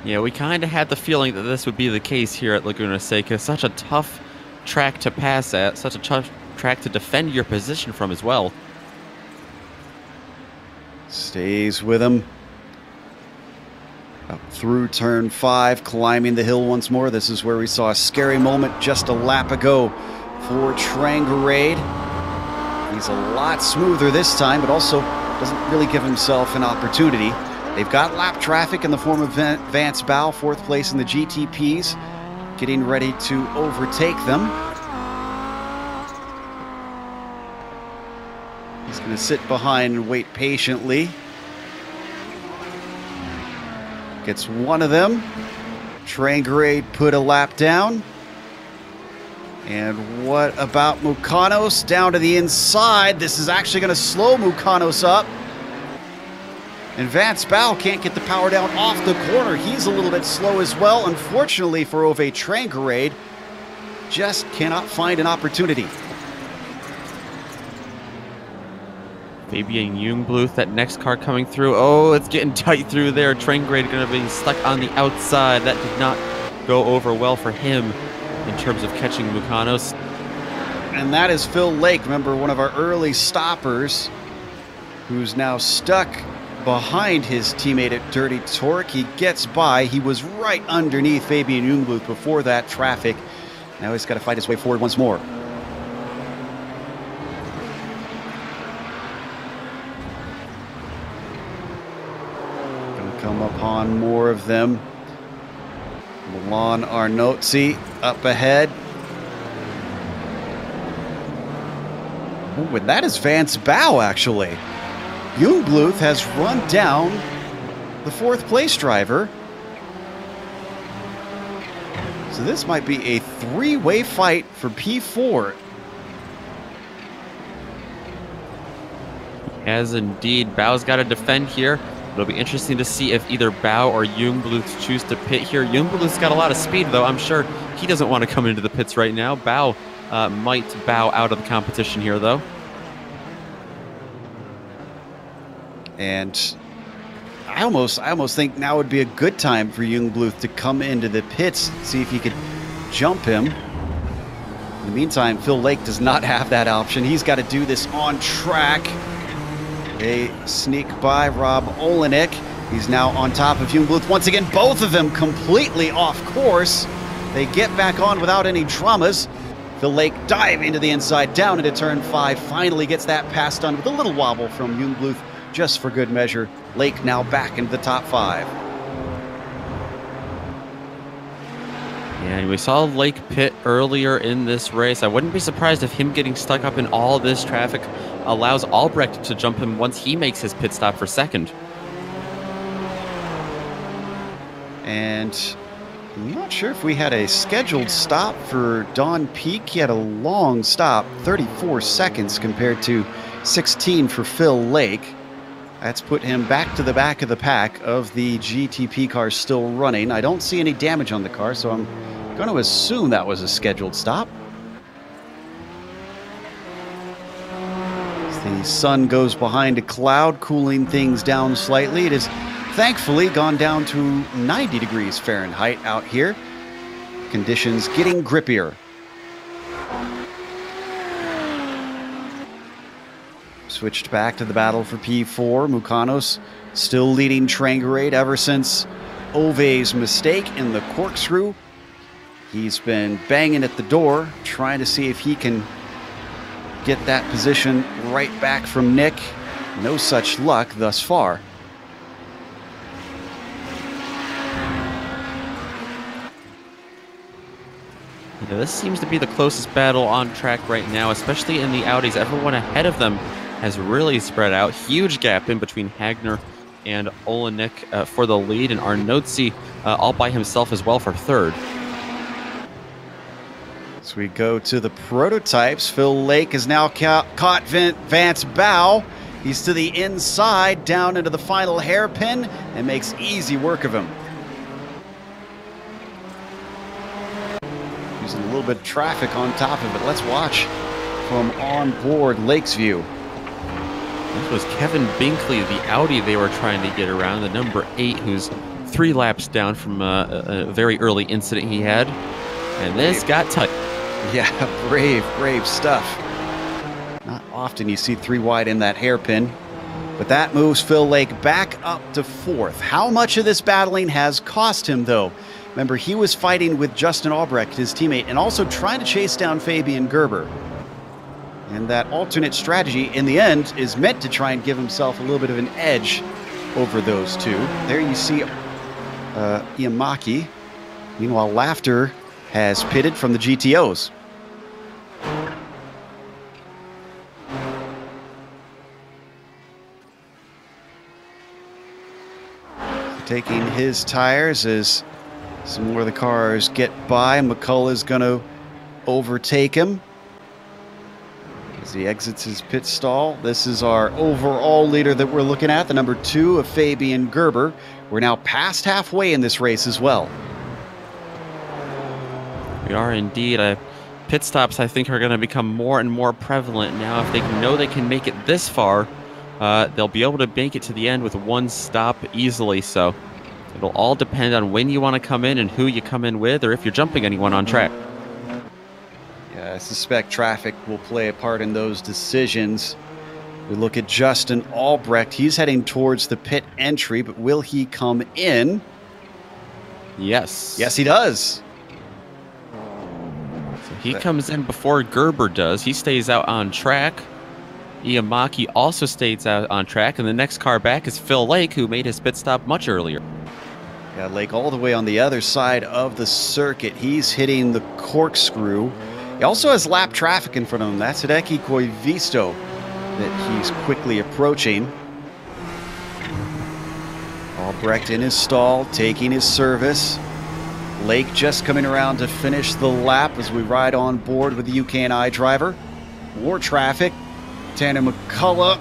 Yeah, we kind of had the feeling that this would be the case here at Laguna Seca. Such a tough track to pass at, such a tough track to defend your position from as well. Stays with him. Up through turn 5, climbing the hill once more. This is where we saw a scary moment just a lap ago for Trangarade. He's a lot smoother this time, but also doesn't really give himself an opportunity. They've got lap traffic in the form of Vance Bow, 4th place in the GTPs, getting ready to overtake them. He's going to sit behind and wait patiently. Gets one of them. Trangarade put a lap down. And what about Mukanos down to the inside? This is actually going to slow Mukanos up. And Vance Bow can't get the power down off the corner. He's a little bit slow as well. Unfortunately for Ove Trangarade, just cannot find an opportunity. Fabian Jungbluth, that next car coming through. Oh, it's getting tight through there. Trangarade going to be stuck on the outside. That did not go over well for him in terms of catching Mukanos. And that is Phil Lake, remember, one of our early stoppers, who's now stuck behind his teammate at Dirty Torque. He gets by. He was right underneath Fabian Jungbluth before that traffic. Now he's got to fight his way forward once more. Going to come upon more of them. Milan Arnozzi up ahead. Oh, and that is Vance Bow, actually. Jungbluth has run down the 4th place driver. So this might be a 3-way fight for P4. As indeed, Bow's got to defend here. It'll be interesting to see if either Bow or Jungbluth choose to pit here. Jungbluth's got a lot of speed, though. I'm sure he doesn't want to come into the pits right now. Bow might bow out of the competition here, though. And I almost think now would be a good time for Jungbluth to come into the pits, see if he could jump him. In the meantime, Phil Lake does not have that option. He's got to do this on track. They sneak by Rob Olenek. He's now on top of Jungbluth. Once again, both of them completely off course. They get back on without any dramas. Phil Lake diving to the inside, down into turn 5. Finally gets that pass done with a little wobble from Jungbluth, just for good measure. Lake now back into the top 5. Yeah, and we saw Lake pit earlier in this race. I wouldn't be surprised if him getting stuck up in all this traffic allows Albrecht to jump him once he makes his pit stop for 2nd. And I'm not sure if we had a scheduled stop for Don Peak. He had a long stop, 34 seconds compared to 16 for Phil Lake. That's put him back to the back of the pack of the GTP car still running. I don't see any damage on the car, so I'm going to assume that was a scheduled stop. As the sun goes behind a cloud, cooling things down slightly. It has thankfully gone down to 90 degrees Fahrenheit out here. Conditions getting grippier. Switched back to the battle for P4. Mukanos still leading Trangarade ever since Ove's mistake in the corkscrew. He's been banging at the door, trying to see if he can get that position right back from Nick. No such luck thus far. Yeah, this seems to be the closest battle on track right now, especially in the Audis. Everyone ahead of them has really spread out. Huge gap in between Hagner and Olenek for the lead, and Arnozzi all by himself as well for 3rd. As we go to the prototypes, Phil Lake has now caught Vance Bow. He's to the inside, down into the final hairpin, and makes easy work of him. Using a little bit of traffic on top of it. Let's watch from on board Lake's view. This was Kevin Binkley, the Audi they were trying to get around, the number 8, who's 3 laps down from a very early incident he had. And this got tight. Yeah, brave stuff. Not often you see 3 wide in that hairpin, but that moves Phil Lake back up to 4th. How much of this battling has cost him, though? Remember, he was fighting with Justin Albrecht, his teammate, and also trying to chase down Fabian Gerber. And that alternate strategy, in the end, is meant to try and give himself a little bit of an edge over those two. There you see Iamaki. Meanwhile, Laughter has pitted from the GTOs. Taking his tires as some more of the cars get by. McCullough's going to overtake him as he exits his pit stall. This is our overall leader that we're looking at, the number 2 of Fabian Gerber. We're now past halfway in this race as well. We are indeed. Pit stops, I think, are going to become more and more prevalent now. If they know they can make it this far, they'll be able to make it to the end with 1 stop easily. So it'll all depend on when you want to come in and who you come in with, or if you're jumping anyone on track. Yeah, I suspect traffic will play a part in those decisions. We look at Justin Albrecht. He's heading towards the pit entry, but will he come in? Yes. Yes, he does. So he comes in before Gerber does. He stays out on track. Iamaki also stays out on track, and the next car back is Phil Lake, who made his pit stop much earlier. Yeah, Lake all the way on the other side of the circuit. He's hitting the corkscrew. He also has lap traffic in front of him. That's Hideki Koivisto that he's quickly approaching. Albrecht in his stall, taking his service. Lake just coming around to finish the lap as we ride on board with the UKNI driver. More traffic. Tanner McCullough.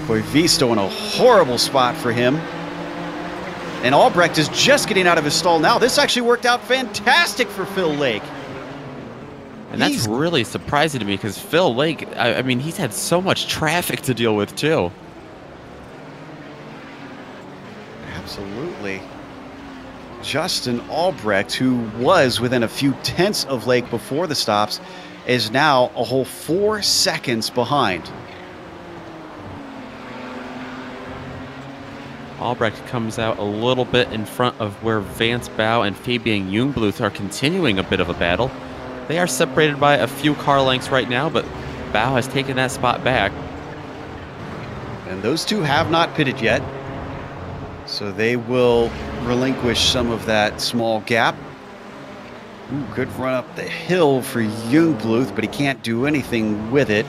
Koivisto in a horrible spot for him. And Albrecht is just getting out of his stall now. This actually worked out fantastic for Phil Lake. And that's really surprising to me because Phil Lake, I mean, he's had so much traffic to deal with too. Absolutely. Justin Albrecht, who was within a few tenths of Lake before the stops, is now a whole 4 seconds behind. Albrecht comes out a little bit in front of where Vance Bow and Fabian Jungbluth are continuing a bit of a battle. They are separated by a few car lengths right now, but Bow has taken that spot back. And those two have not pitted yet, so they will relinquish some of that small gap. Ooh, good run up the hill for Jungbluth, but he can't do anything with it.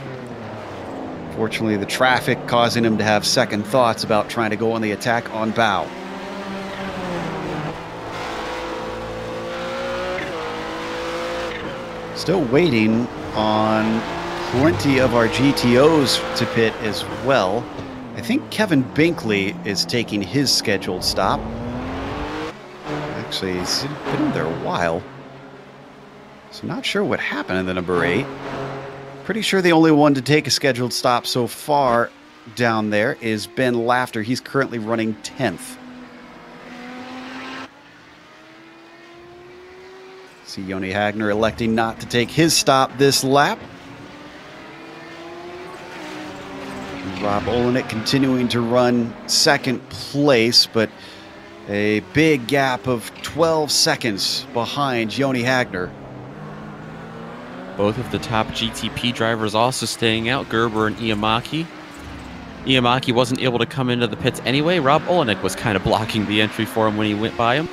Fortunately, the traffic causing him to have second thoughts about trying to go on the attack on Bow. Still waiting on plenty of our GTOs to pit as well. I think Kevin Binkley is taking his scheduled stop. Actually, he's been there a while. So not sure what happened in the number 8. Pretty sure the only one to take a scheduled stop so far down there is Ben Laughter. He's currently running 10th. See Joni Hagner electing not to take his stop this lap. Rob Olenek continuing to run second place, but a big gap of 12 seconds behind Joni Hagner. Both of the top GTP drivers also staying out, Gerber and Iamaki. Iamaki wasn't able to come into the pits anyway. Rob Olenek was kind of blocking the entry for him when he went by him.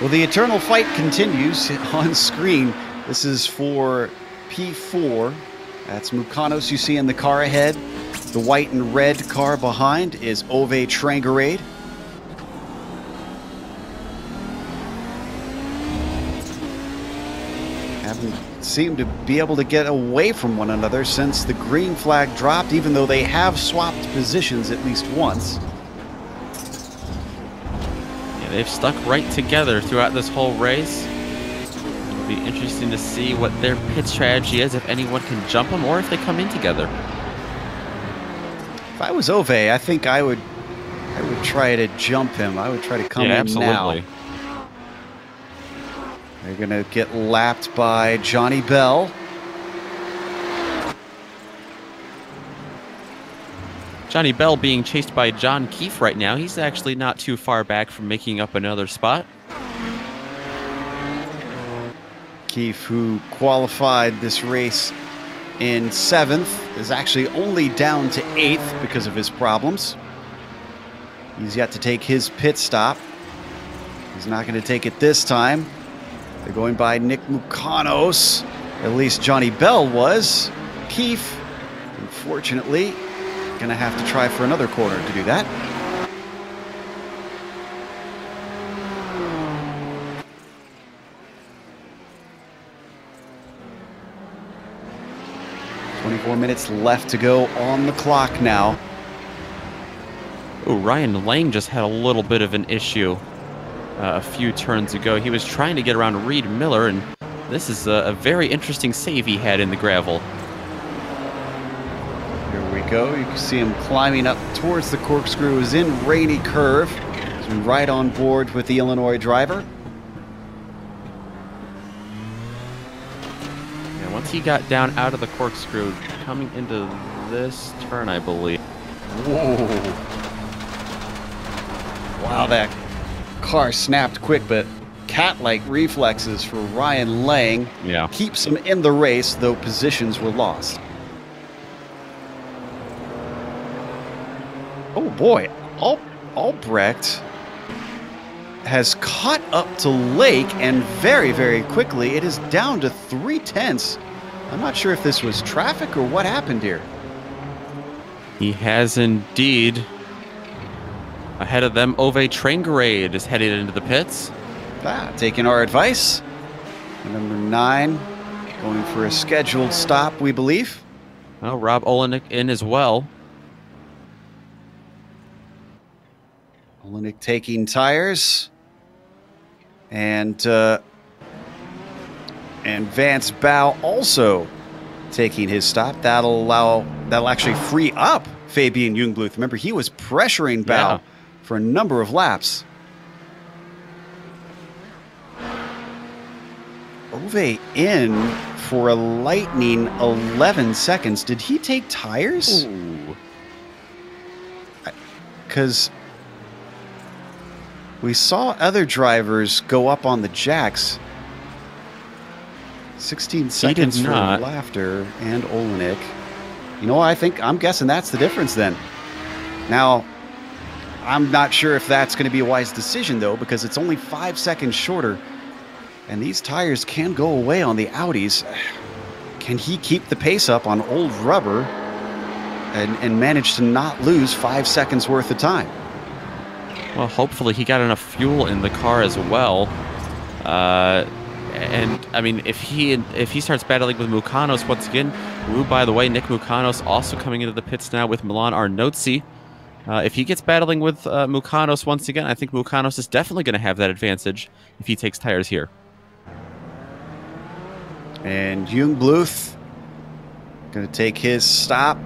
Well, the eternal fight continues on screen. This is for P4. That's Mukanos you see in the car ahead. The white and red car behind is Ove Trangerade. Haven't seemed to be able to get away from one another since the green flag dropped, even though they have swapped positions at least once. Yeah, They've stuck right together throughout this whole race. It'll be interesting to see what their pit strategy is, if anyone can jump them or if they come in together. If I was Ove, I think I would try to jump him. I would try to come in absolutely. now. They're going to get lapped by Johnny Bell. Johnny Bell being chased by John Keefe right now. He's actually not too far back from making up another spot. Keefe, who qualified this race in 7th, is actually only down to 8th because of his problems. He's yet to take his pit stop. He's not going to take it this time. They're going by Nick Mukanos. At least Johnny Bell was. Keefe, unfortunately, going to have to try for another corner to do that. "24 minutes left to go on the clock now." Oh, Ryan Lang just had a little bit of an issue a few turns ago. He was trying to get around Reed Miller, and this is a very interesting save he had in the gravel. Here we go. You can see him climbing up towards the corkscrew. Is in Rainy Curve. He's been right on board with the Illinois driver. Yeah, once he got down out of the corkscrew, coming into this turn, I believe. Whoa. Wow, that car snapped quick, but cat-like reflexes for Ryan Lang. Yeah. Keeps him in the race, though positions were lost. Oh boy, Albrecht has caught up to Lake, and very, very quickly it is down to 3/10. I'm not sure if this was traffic or what happened here. He has indeed. Ahead of them, Ove Trangerade is headed into the pits. Taking our advice. Number 9 going for a scheduled stop, we believe. Oh, Rob Olenek in as well. Olenek taking tires. And Vance Bow also taking his stop. That'll actually free up Fabian Jungbluth. Remember, he was pressuring Bow for a number of laps. Ove in for a lightning 11 seconds. Did he take tires? Because we saw other drivers go up on the jacks. 16 seconds for Laughter and Olenek. You know, I'm guessing that's the difference then. Now, I'm not sure if that's going to be a wise decision, though, because it's only 5 seconds shorter, and these tires can go away on the Audis. Can he keep the pace up on old rubber and manage to not lose 5 seconds worth of time? Well, hopefully he got enough fuel in the car as well. And I mean, if he starts battling with Mukanos once again, by the way, Nick Mukanos also coming into the pits now with Milan Arnozzi. If he gets battling with Mukanos once again, I think Mukanos is definitely going to have that advantage if he takes tires here. And Jungbluth going to take his stop.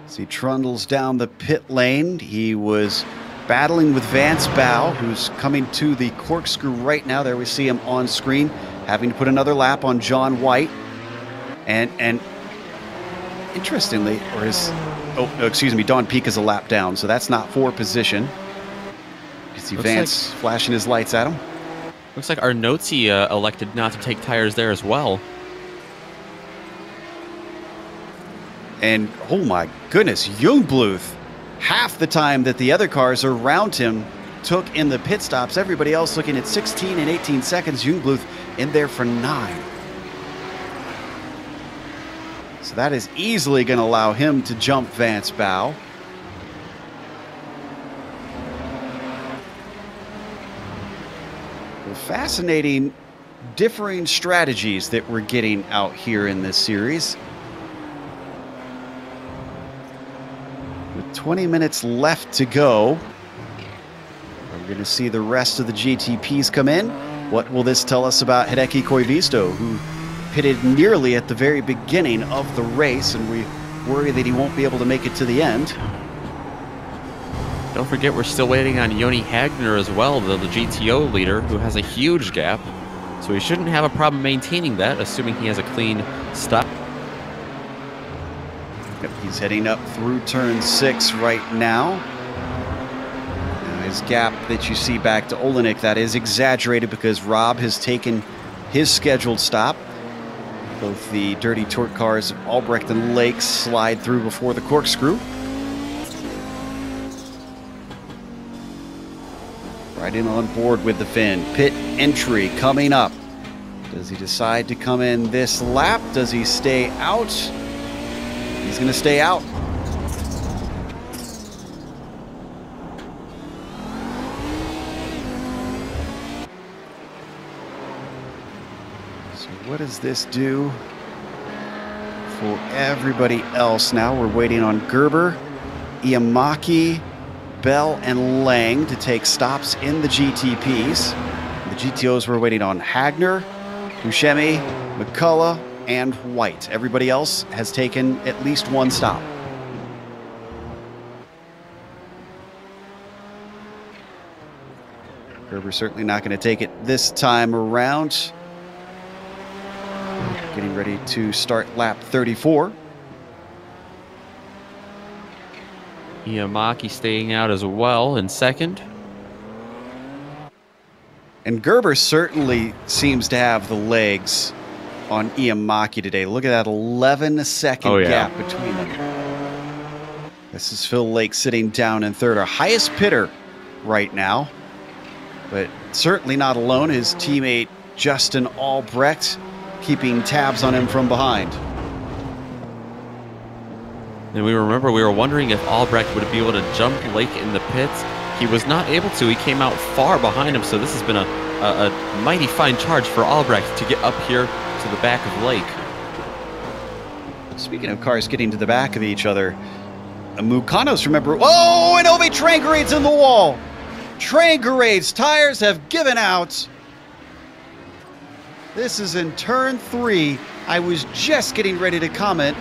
As he trundles down the pit lane, he was battling with Vance Bow, who's coming to the corkscrew right now. There we see him on screen, having to put another lap on John White. And interestingly, Don Peak is a lap down, so that's not for position. You see Vance flashing his lights at him. Looks like Arnozzi elected not to take tires there as well. And oh my goodness, Jungbluth, half the time that the other cars around him took in the pit stops. Everybody else looking at 16 and 18 seconds. Jungbluth in there for 9. So that is easily going to allow him to jump Vance Bow. Well, fascinating, differing strategies that we're getting out here in this series. With 20 minutes left to go, to see the rest of the GTPs come in. What will this tell us about Hideki Koivisto, who pitted nearly at the very beginning of the race, and we worry that he won't be able to make it to the end. Don't forget, we're still waiting on Joni Hagner as well, the GTO leader, who has a huge gap. So he shouldn't have a problem maintaining that, assuming he has a clean stop. Yep, he's heading up through turn 6 right now. Now his gap that you see back to Olenek, that is exaggerated because Rob has taken his scheduled stop. Both the Dirty Torque cars, Albrecht and Lake, slide through before the corkscrew. Right in on board with the Finn. Pit entry coming up. Does he decide to come in this lap? Does he stay out? He's going to stay out. So what does this do for everybody else now? We're waiting on Gerber, Iamaki, Bell, and Lang to take stops in the GTPs. The GTOs were waiting on Hagner, Buscemi, McCullough, and White. Everybody else has taken at least one stop. Gerber certainly not going to take it this time around. Getting ready to start lap 34. Iamaki staying out as well in second. And Gerber certainly seems to have the legs on Iamaki today. Look at that 11-second gap between them. This is Phil Lake sitting down in third, our highest pitter right now. But certainly not alone. His teammate Justin Albrecht keeping tabs on him from behind. And we were wondering if Albrecht would be able to jump Lake in the pits. He was not able to. He came out far behind him, so this has been a mighty fine charge for Albrecht to get up here to the back of Lake. Speaking of cars getting to the back of each other, Mukanos, remember, oh, and Ovi Trangerade's in the wall. Trangerade's tires have given out. This is in turn 3. I was just getting ready to comment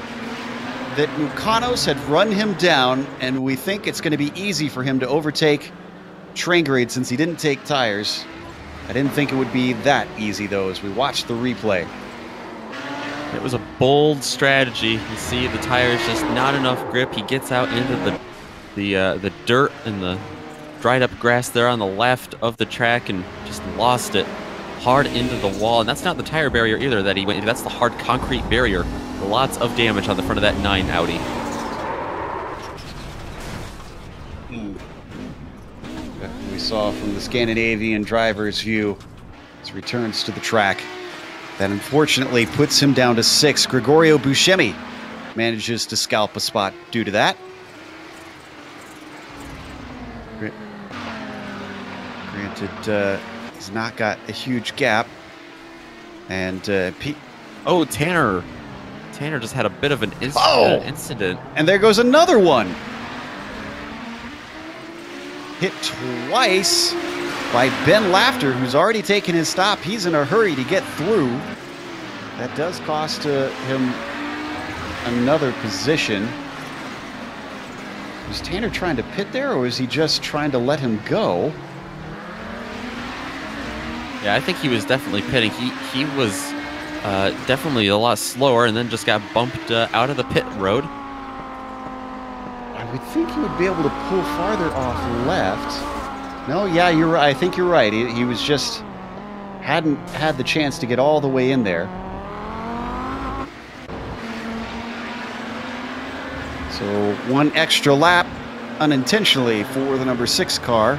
that Mukanos had run him down, and we think it's going to be easy for him to overtake Trangerade since he didn't take tires. I didn't think it would be that easy, though, as we watched the replay. It was a bold strategy. You see the tires just not enough grip. He gets out into the dirt and the dried up grass there on the left of the track and just lost it hard into the wall. And that's not the tire barrier either that he went into. That's the hard concrete barrier. Lots of damage on the front of that 9 Audi. We saw from the Scandinavian driver's view as returns to the track. That unfortunately puts him down to 6. Gregorio Buscemi manages to scalp a spot due to that. Granted, he's not got a huge gap. And Oh, Tanner just had a bit of an incident. And there goes another one. Hit twice by Ben Laughter, who's already taken his stop. He's in a hurry to get through. That does cost him another position. Was Tanner trying to pit there, or was he just trying to let him go? Yeah, I think he was definitely pitting. He was definitely a lot slower and then just got bumped out of the pit road. I would think he would be able to pull farther off left. No, yeah, you're right. I think you're right. He was just hadn't had the chance to get all the way in there. So one extra lap unintentionally for the number 6 car,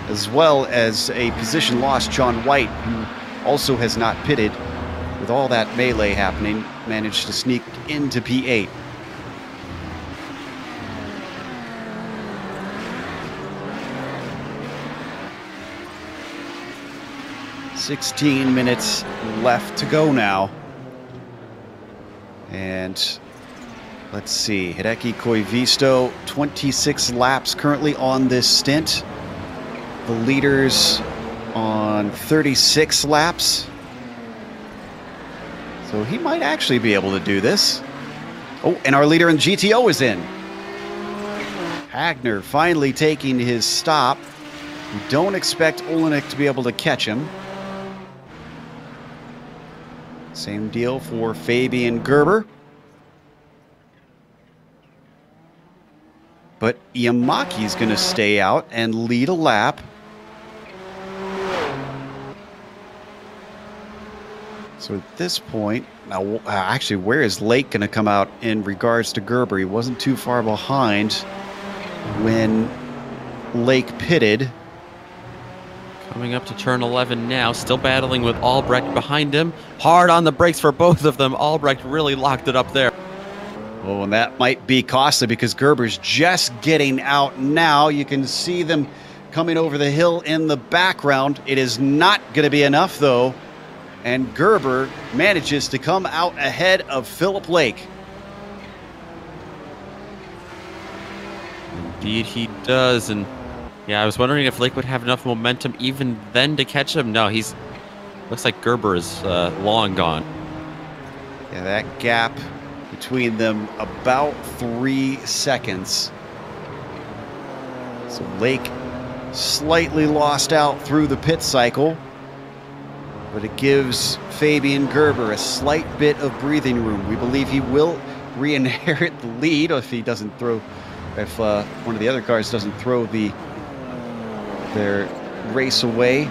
as well as a position loss. John White, who also has not pitted, with all that melee happening, managed to sneak into P8. "16 minutes left to go now." And let's see, Hideki Koivisto, 26 laps currently on this stint. the leaders on 36 laps. So he might actually be able to do this. Oh, and our leader in GTO is in. Hagner finally taking his stop. We don't expect Olenek to be able to catch him. Same deal for Fabian Gerber. But Yamaki's going to stay out and lead a lap. So at this point, now actually, where is Lake going to come out in regards to Gerber? He wasn't too far behind when Lake pitted. Coming up to turn 11 now, still battling with Albrecht behind him. Hard on the brakes for both of them. Albrecht really locked it up there. Oh, and that might be costly because Gerber's just getting out now. You can see them coming over the hill in the background. It is not going to be enough, though. And Gerber manages to come out ahead of Philip Lake. Indeed he does. And yeah, I was wondering if Lake would have enough momentum even then to catch him. No, looks like Gerber is long gone. Yeah, that gap between them about 3 seconds. So Lake slightly lost out through the pit cycle, but it gives Fabian Gerber a slight bit of breathing room. We believe he will re-inherit the lead if he doesn't throw, if one of the other cars doesn't throw their race away,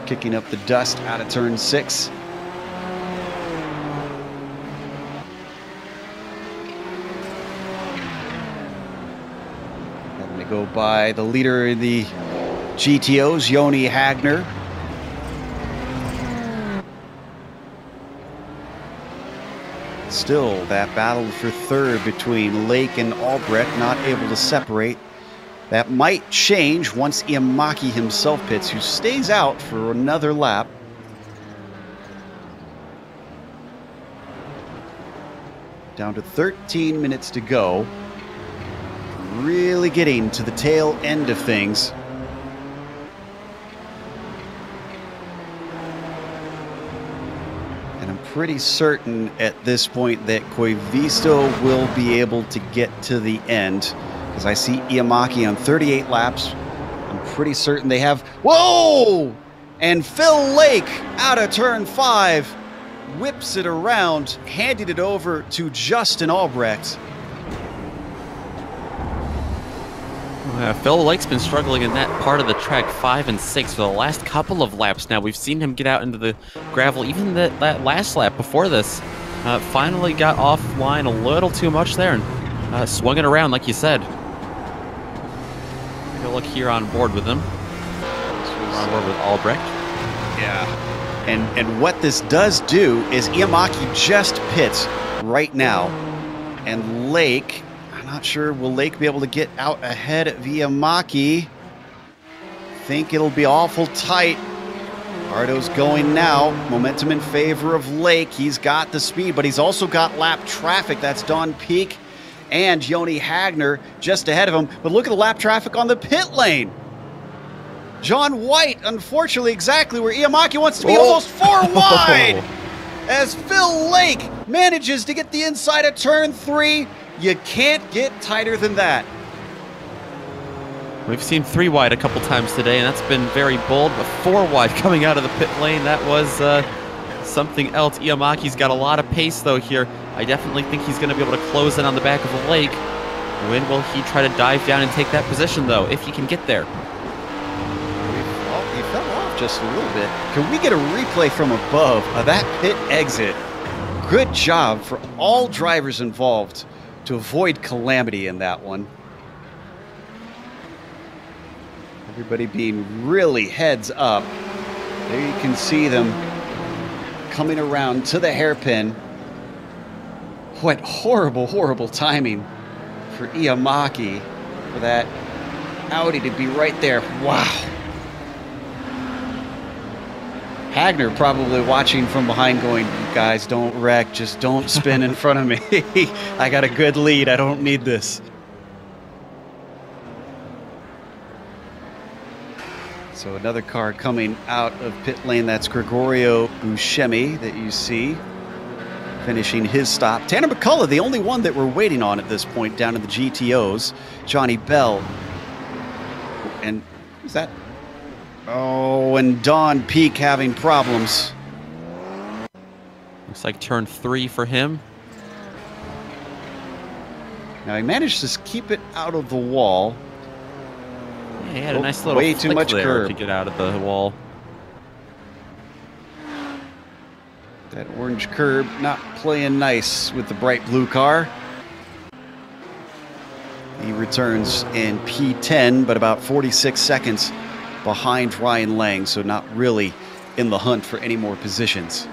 kicking up the dust out of turn 6. Having to go by the leader in the GTOs, Joni Hagner. Still, that battle for third between Lake and Albrecht, not able to separate. That might change once Iamaki himself pits, who stays out for another lap. Down to 13 minutes to go. Really getting to the tail end of things. Pretty certain at this point that Koivisto will be able to get to the end, because I see Iamaki on 38 laps. I'm pretty certain they have. Whoa! And Phil Lake out of turn 5 whips it around, handing it over to Justin Albrecht. Phil Lake's been struggling in that part of the track 5 and 6 for the last couple of laps now. We've seen him get out into the gravel. Even that last lap before this finally got offline a little too much there and swung it around like you said. Take a look here on board with him. On board with Albrecht. Yeah. And what this does do is Iamaki just pits right now. And Lake, not sure, will Lake be able to get out ahead of Iamaki? Think it'll be awful tight. Ardo's going now. Momentum in favor of Lake. He's got the speed, but he's also got lap traffic. That's Don Peak and Joni Hagner just ahead of him. But look at the lap traffic on the pit lane. John White, unfortunately, exactly where Iamaki wants to be, almost 4 wide. As Phil Lake manages to get the inside of turn 3. You can't get tighter than that. We've seen 3 wide a couple times today, and that's been very bold, but 4 wide coming out of the pit lane, that was something else. Iamaki's got a lot of pace, though, here. I definitely think he's going to be able to close in on the back of the Lake. When will he try to dive down and take that position, though, if he can get there? He fell off just a little bit. Can we get a replay from above of that pit exit? Good job for all drivers involved to avoid calamity in that one. Everybody being really heads up. There you can see them coming around to the hairpin. What horrible, horrible timing for Iamaki for that Audi to be right there. Wow. Hagner probably watching from behind going, you guys don't wreck, just don't spin in front of me. I got a good lead, I don't need this. So another car coming out of pit lane. That's Gregorio Buscemi that you see finishing his stop. Tanner McCullough, the only one that we're waiting on at this point down in the GTOs. Johnny Bell. And who's that? Oh, and Don Peak having problems. Looks like turn 3 for him. Now he managed to keep it out of the wall. Yeah, he had a nice little way too much there curb to get out of the wall. That orange curb not playing nice with the bright blue car. He returns in P10, but about 46 seconds behind Ryan Lang, so not really in the hunt for any more positions.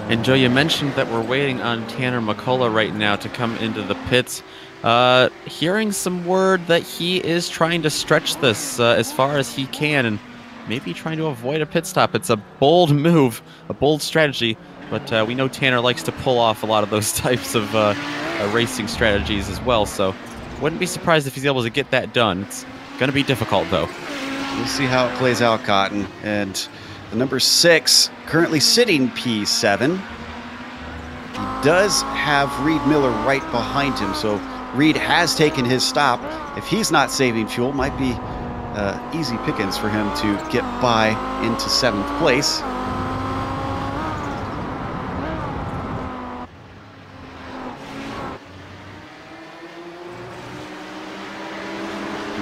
And Joe, you mentioned that we're waiting on Tanner McCullough right now to come into the pits. Hearing some word that he is trying to stretch this as far as he can and maybe trying to avoid a pit stop. It's a bold move, a bold strategy, but we know Tanner likes to pull off a lot of those types of racing strategies as well, so wouldn't be surprised if he's able to get that done. It's going to be difficult, though. We'll see how it plays out, Cotton. And the number 6, currently sitting P7. He does have Reed Miller right behind him, so Reed has taken his stop. If he's not saving fuel, it might be easy pickings for him to get by into 7th place.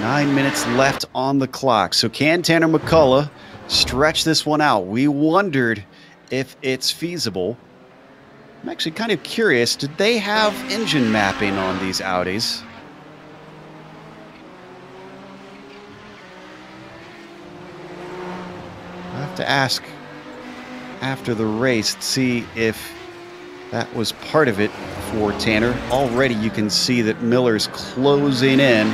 Nine minutes left on the clock. So can Tanner McCullough stretch this one out? We wondered if it's feasible. I'm actually kind of curious. Did they have engine mapping on these Audis? I'll have to ask after the race to see if that was part of it for Tanner. Already you can see that Miller's closing in.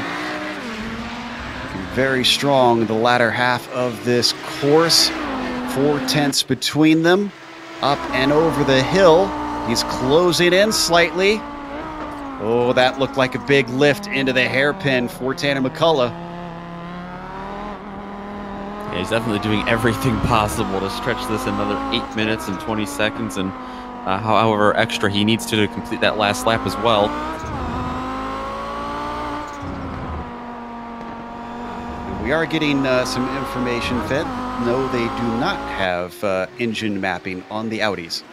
Very strong the latter half of this course. 4/10 between them. Up and over the hill. He's closing in slightly. Oh, that looked like a big lift into the hairpin for Tanner McCullough. Yeah, he's definitely doing everything possible to stretch this another 8 minutes and 20 seconds, and however extra he needs to complete that last lap as well. We are getting some information fed. No, they do not have engine mapping on the Audis.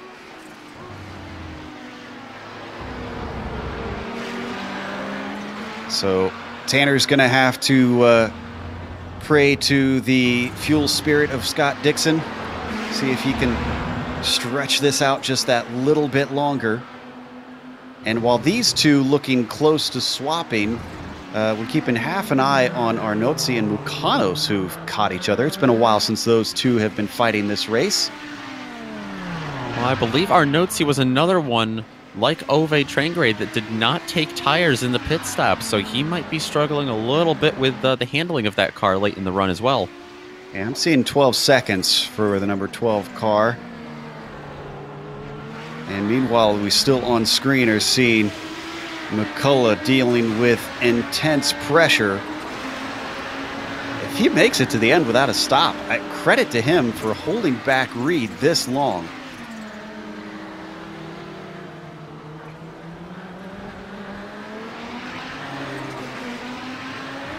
So Tanner's going to have to pray to the fuel spirit of Scott Dixon. See if he can stretch this out just that little bit longer. And while these two looking close to swapping, we're keeping half an eye on Arnozzi and Mucanos, who've caught each other. It's been a while since those two have been fighting this race. Well, I believe Arnozzi was another one, like Ove Traingrade, that did not take tires in the pit stop, so he might be struggling a little bit with the handling of that car late in the run as well. Yeah, I'm seeing 12 seconds for the number 12 car. And meanwhile, we still on screen are seeing McCullough dealing with intense pressure. If he makes it to the end without a stop, credit to him for holding back Reed this long.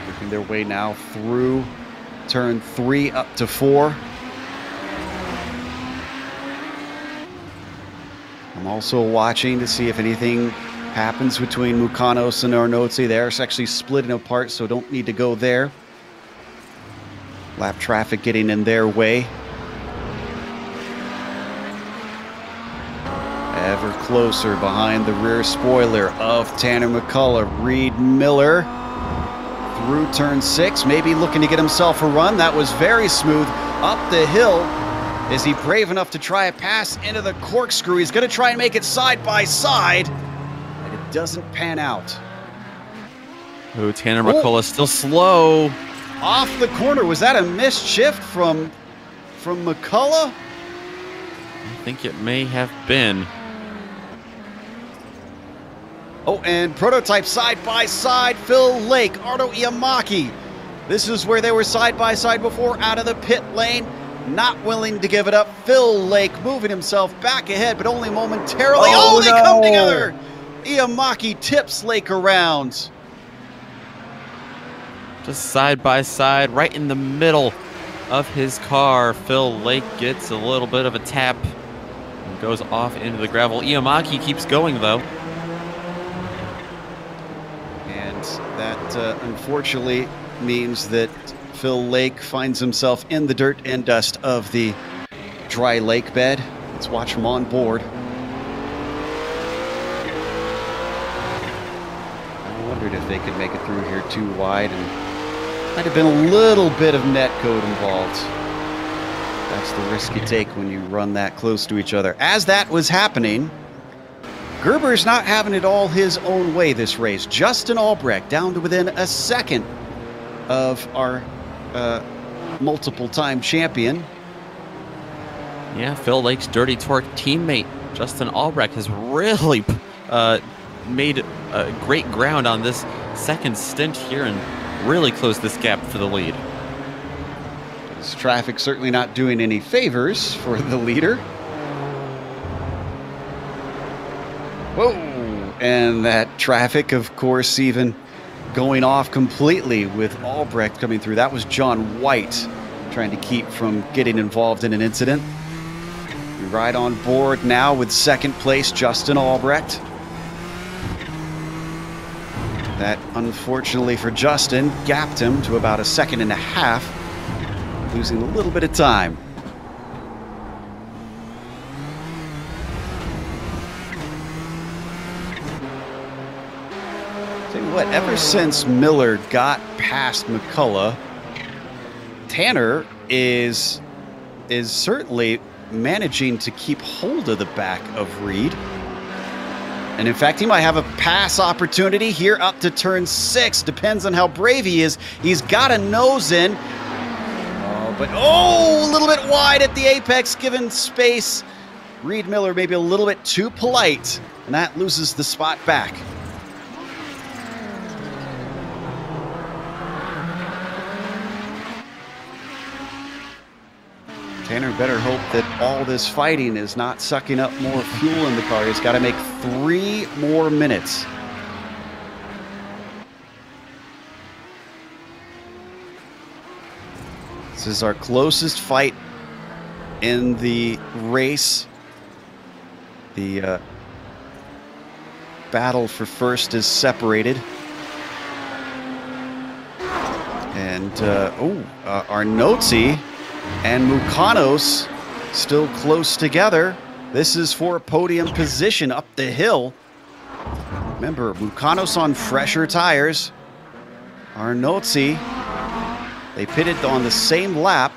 Working their way now through turn 3 up to 4. I'm also watching to see if anything happens between Mucanos and Arnozzi. They're actually splitting apart, so don't need to go there. Lap traffic getting in their way. Ever closer behind the rear spoiler of Tanner McCullough. Reed Miller through turn 6, maybe looking to get himself a run. That was very smooth up the hill. Is he brave enough to try a pass into the corkscrew? He's going to try and make it side by side. And it doesn't pan out. Oh, Tanner McCullough still slow. Off the corner. Was that a missed shift from McCullough? I think it may have been. Oh, and prototype side by side. Phil Lake, Ardo Iamaki This is where they were side by side before, out of the pit lane. Not willing to give it up. Phil Lake moving himself back ahead, but only momentarily. Oh, they come together. Iamaki tips Lake around. Just side by side, right in the middle of his car. Phil Lake gets a little bit of a tap and goes off into the gravel. Iamaki keeps going, though. And that, unfortunately, means that Phil Lake finds himself in the dirt and dust of the dry lake bed. Let's watch from on board. I wondered if they could make it through here too wide, and might have been a little bit of net code involved. That's the risk you take when you run that close to each other. As that was happening, Gerber's not having it all his own way this race. Justin Albrecht down to within a second of our multiple-time champion. Yeah, Phil Lake's Dirty Torque teammate, Justin Albrecht, has really made great ground on this second stint here and really closed this gap for the lead. This traffic certainly not doing any favors for the leader. Whoa! And that traffic, of course, even going off completely with Albrecht coming through. That was John White trying to keep from getting involved in an incident. We ride on board now with second place Justin Albrecht. That, unfortunately for Justin, gapped him to about a second and a half, losing a little bit of time. Tell you what, ever since Miller got past McCullough, Tanner is certainly managing to keep hold of the back of Reed. And in fact, he might have a pass opportunity here up to turn 6. Depends on how brave he is. He's got a nose in. But a little bit wide at the apex, given space. Reed Miller maybe a little bit too polite, and that loses the spot back. Tanner better hope that all this fighting is not sucking up more fuel in the car. He's got to make 3 more minutes. This is our closest fight in the race. The battle for first is separated. And, Arnozzi and Mukanos still close together. This is for a podium position up the hill. Remember, Mukanos on fresher tires. Arnozzi, they pitted on the same lap,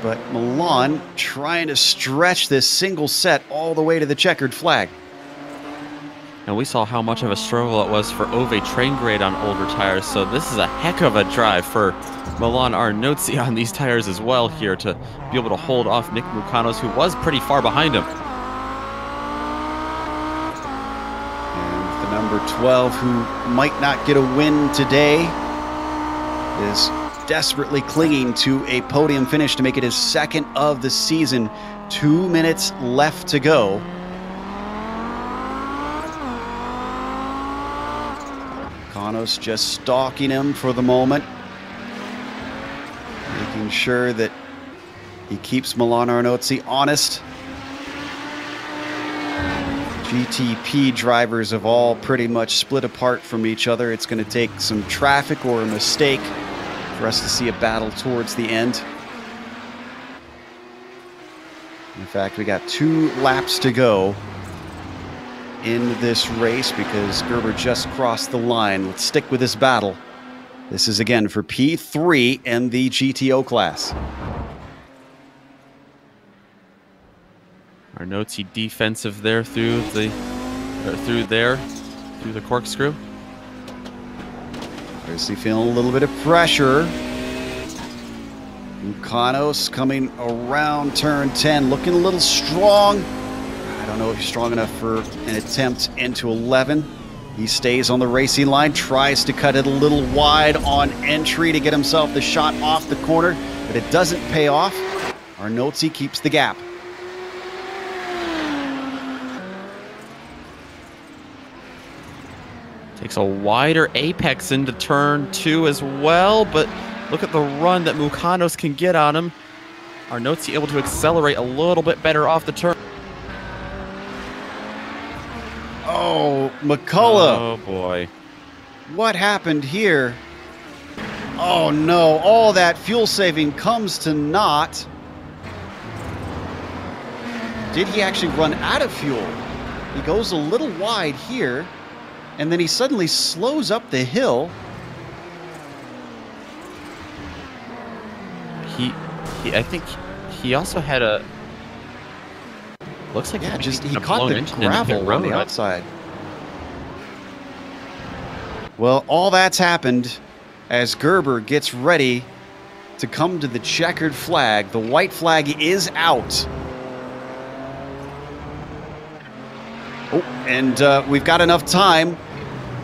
but Milan trying to stretch this single set all the way to the checkered flag. And we saw how much of a struggle it was for Ove train grade on older tires, so this is a heck of a drive for Milan Arnozzi on these tires as well here to be able to hold off Nick Mukanos, who was pretty far behind him. And the number 12, who might not get a win today, is desperately clinging to a podium finish to make it his second of the season. 2 minutes left to go. Mukanos just stalking him for the moment, making sure that he keeps Milan Arnozzi honest. GTP drivers have all pretty much split apart from each other. It's going to take some traffic or a mistake for us to see a battle towards the end. In fact, we got 2 laps to go in this race because Gerber just crossed the line. Let's stick with this battle. This is again for P3 and the GTO class. Arnozzi defensive there through the corkscrew. Obviously feeling a little bit of pressure. Mukanos coming around turn 10, looking a little strong. I don't know if he's strong enough for an attempt into 11. He stays on the racing line, tries to cut it a little wide on entry to get himself the shot off the corner, but it doesn't pay off. Arnotzi keeps the gap. Takes a wider apex into turn 2 as well, but look at the run that Mukanos can get on him. Arnotzi able to accelerate a little bit better off the turn. Oh, McCullough. Oh, boy. What happened here? Oh, no. All that fuel saving comes to naught. Did he actually run out of fuel? He goes a little wide here, and then he suddenly slows up the hill. I think he also had a... Looks like he caught the gravel on the outside. Well, all that's happened as Gerber gets ready to come to the checkered flag. The white flag is out. Oh, and we've got enough time.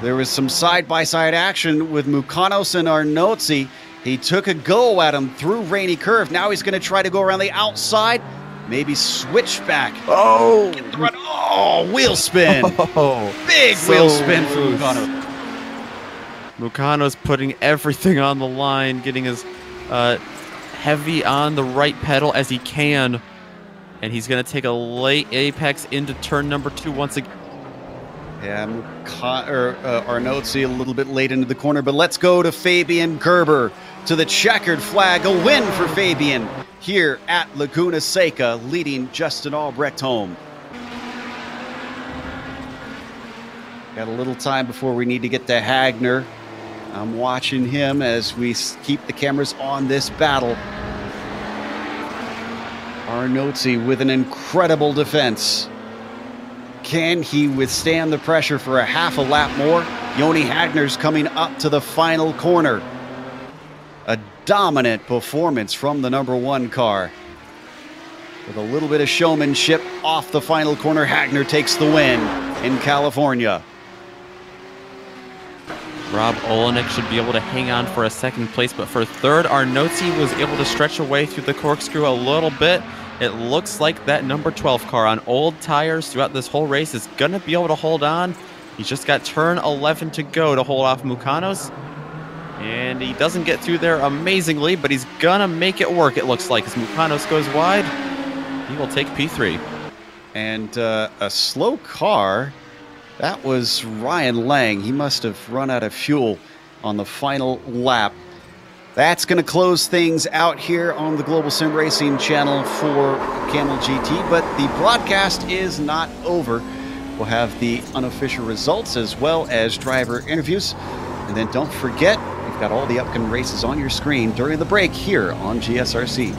There was some side-by-side action with Mukanos and Arnotzi. He took a go at him through Rainy Curve. Now he's going to try to go around the outside. Maybe switch back. Oh! Oh, wheel spin. Oh, big wheel spin for Mukanos. Mukanos putting everything on the line, getting as heavy on the right pedal as he can. And he's going to take a late apex into turn number 2 once again. Yeah, Arnotzi a little bit late into the corner, but let's go to Fabian Gerber to the checkered flag. A win for Fabian here at Laguna Seca, leading Justin Albrecht home. Got a little time before we need to get to Hagner. I'm watching him as we keep the cameras on this battle. Arnotzi with an incredible defense. Can he withstand the pressure for a half a lap more? Joni Hagner's coming up to the final corner. A dominant performance from the number 1 car. With a little bit of showmanship off the final corner, Hagner takes the win in California. Rob Olenek should be able to hang on for a second place, but for third, Arnotzi was able to stretch away through the corkscrew a little bit. It looks like that number 12 car on old tires throughout this whole race is going to be able to hold on. He's just got turn 11 to go to hold off Mukanos. And he doesn't get through there amazingly, but he's going to make it work, it looks like. As Mukanos goes wide, he will take P3. And a slow car, that was Ryan Lang. He must have run out of fuel on the final lap. That's going to close things out here on the Global Sim Racing channel for Kamel GT, but the broadcast is not over. We'll have the unofficial results as well as driver interviews. And then don't forget, we've got all the upcoming races on your screen during the break here on GSRC.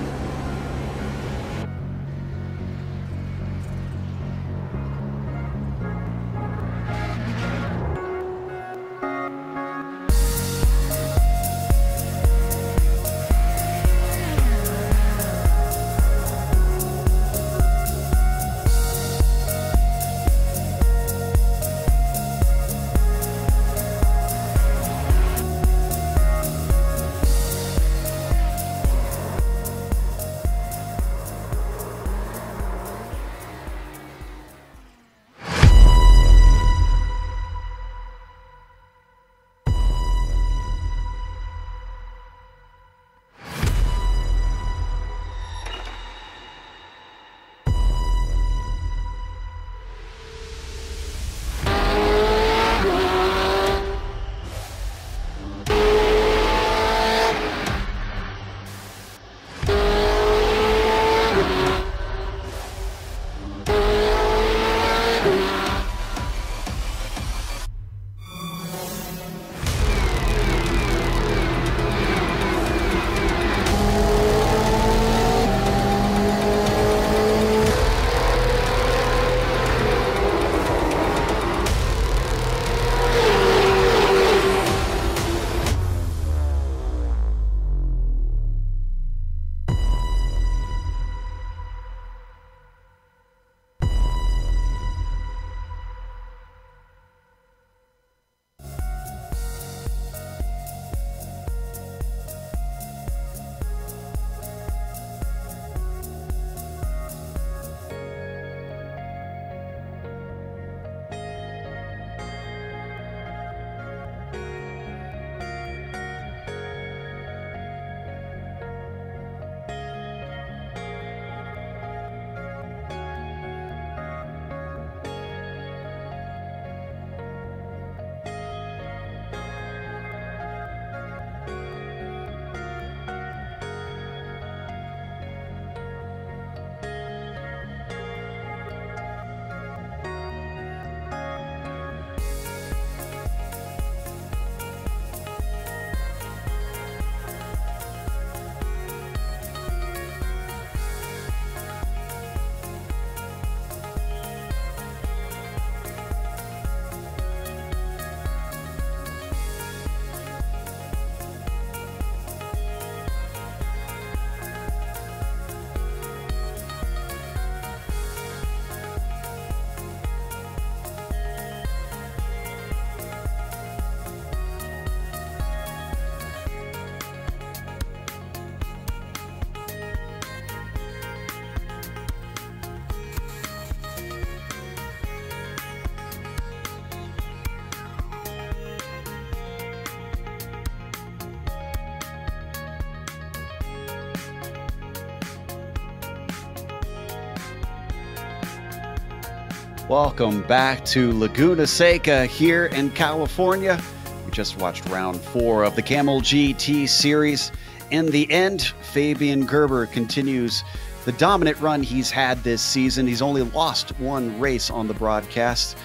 Welcome back to Laguna Seca here in California. We just watched round 4 of the Kamel GT series. In the end, Fabian Gerber continues the dominant run he's had this season. He's only lost one race on the broadcast.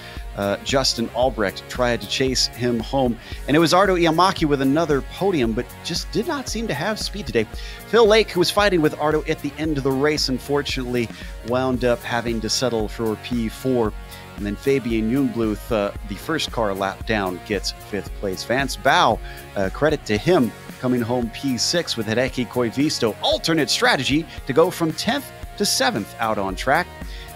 Justin Albrecht tried to chase him home, and it was Ardo Iamaki with another podium, but just did not seem to have speed today. Phil Lake, who was fighting with Ardo at the end of the race, unfortunately wound up having to settle for P4. And then Fabian Jungbluth, the first car lap down, gets 5th place. Vance Bow, credit to him, coming home P6 with Hideki Koivisto. Alternate strategy to go from 10th to 7th out on track.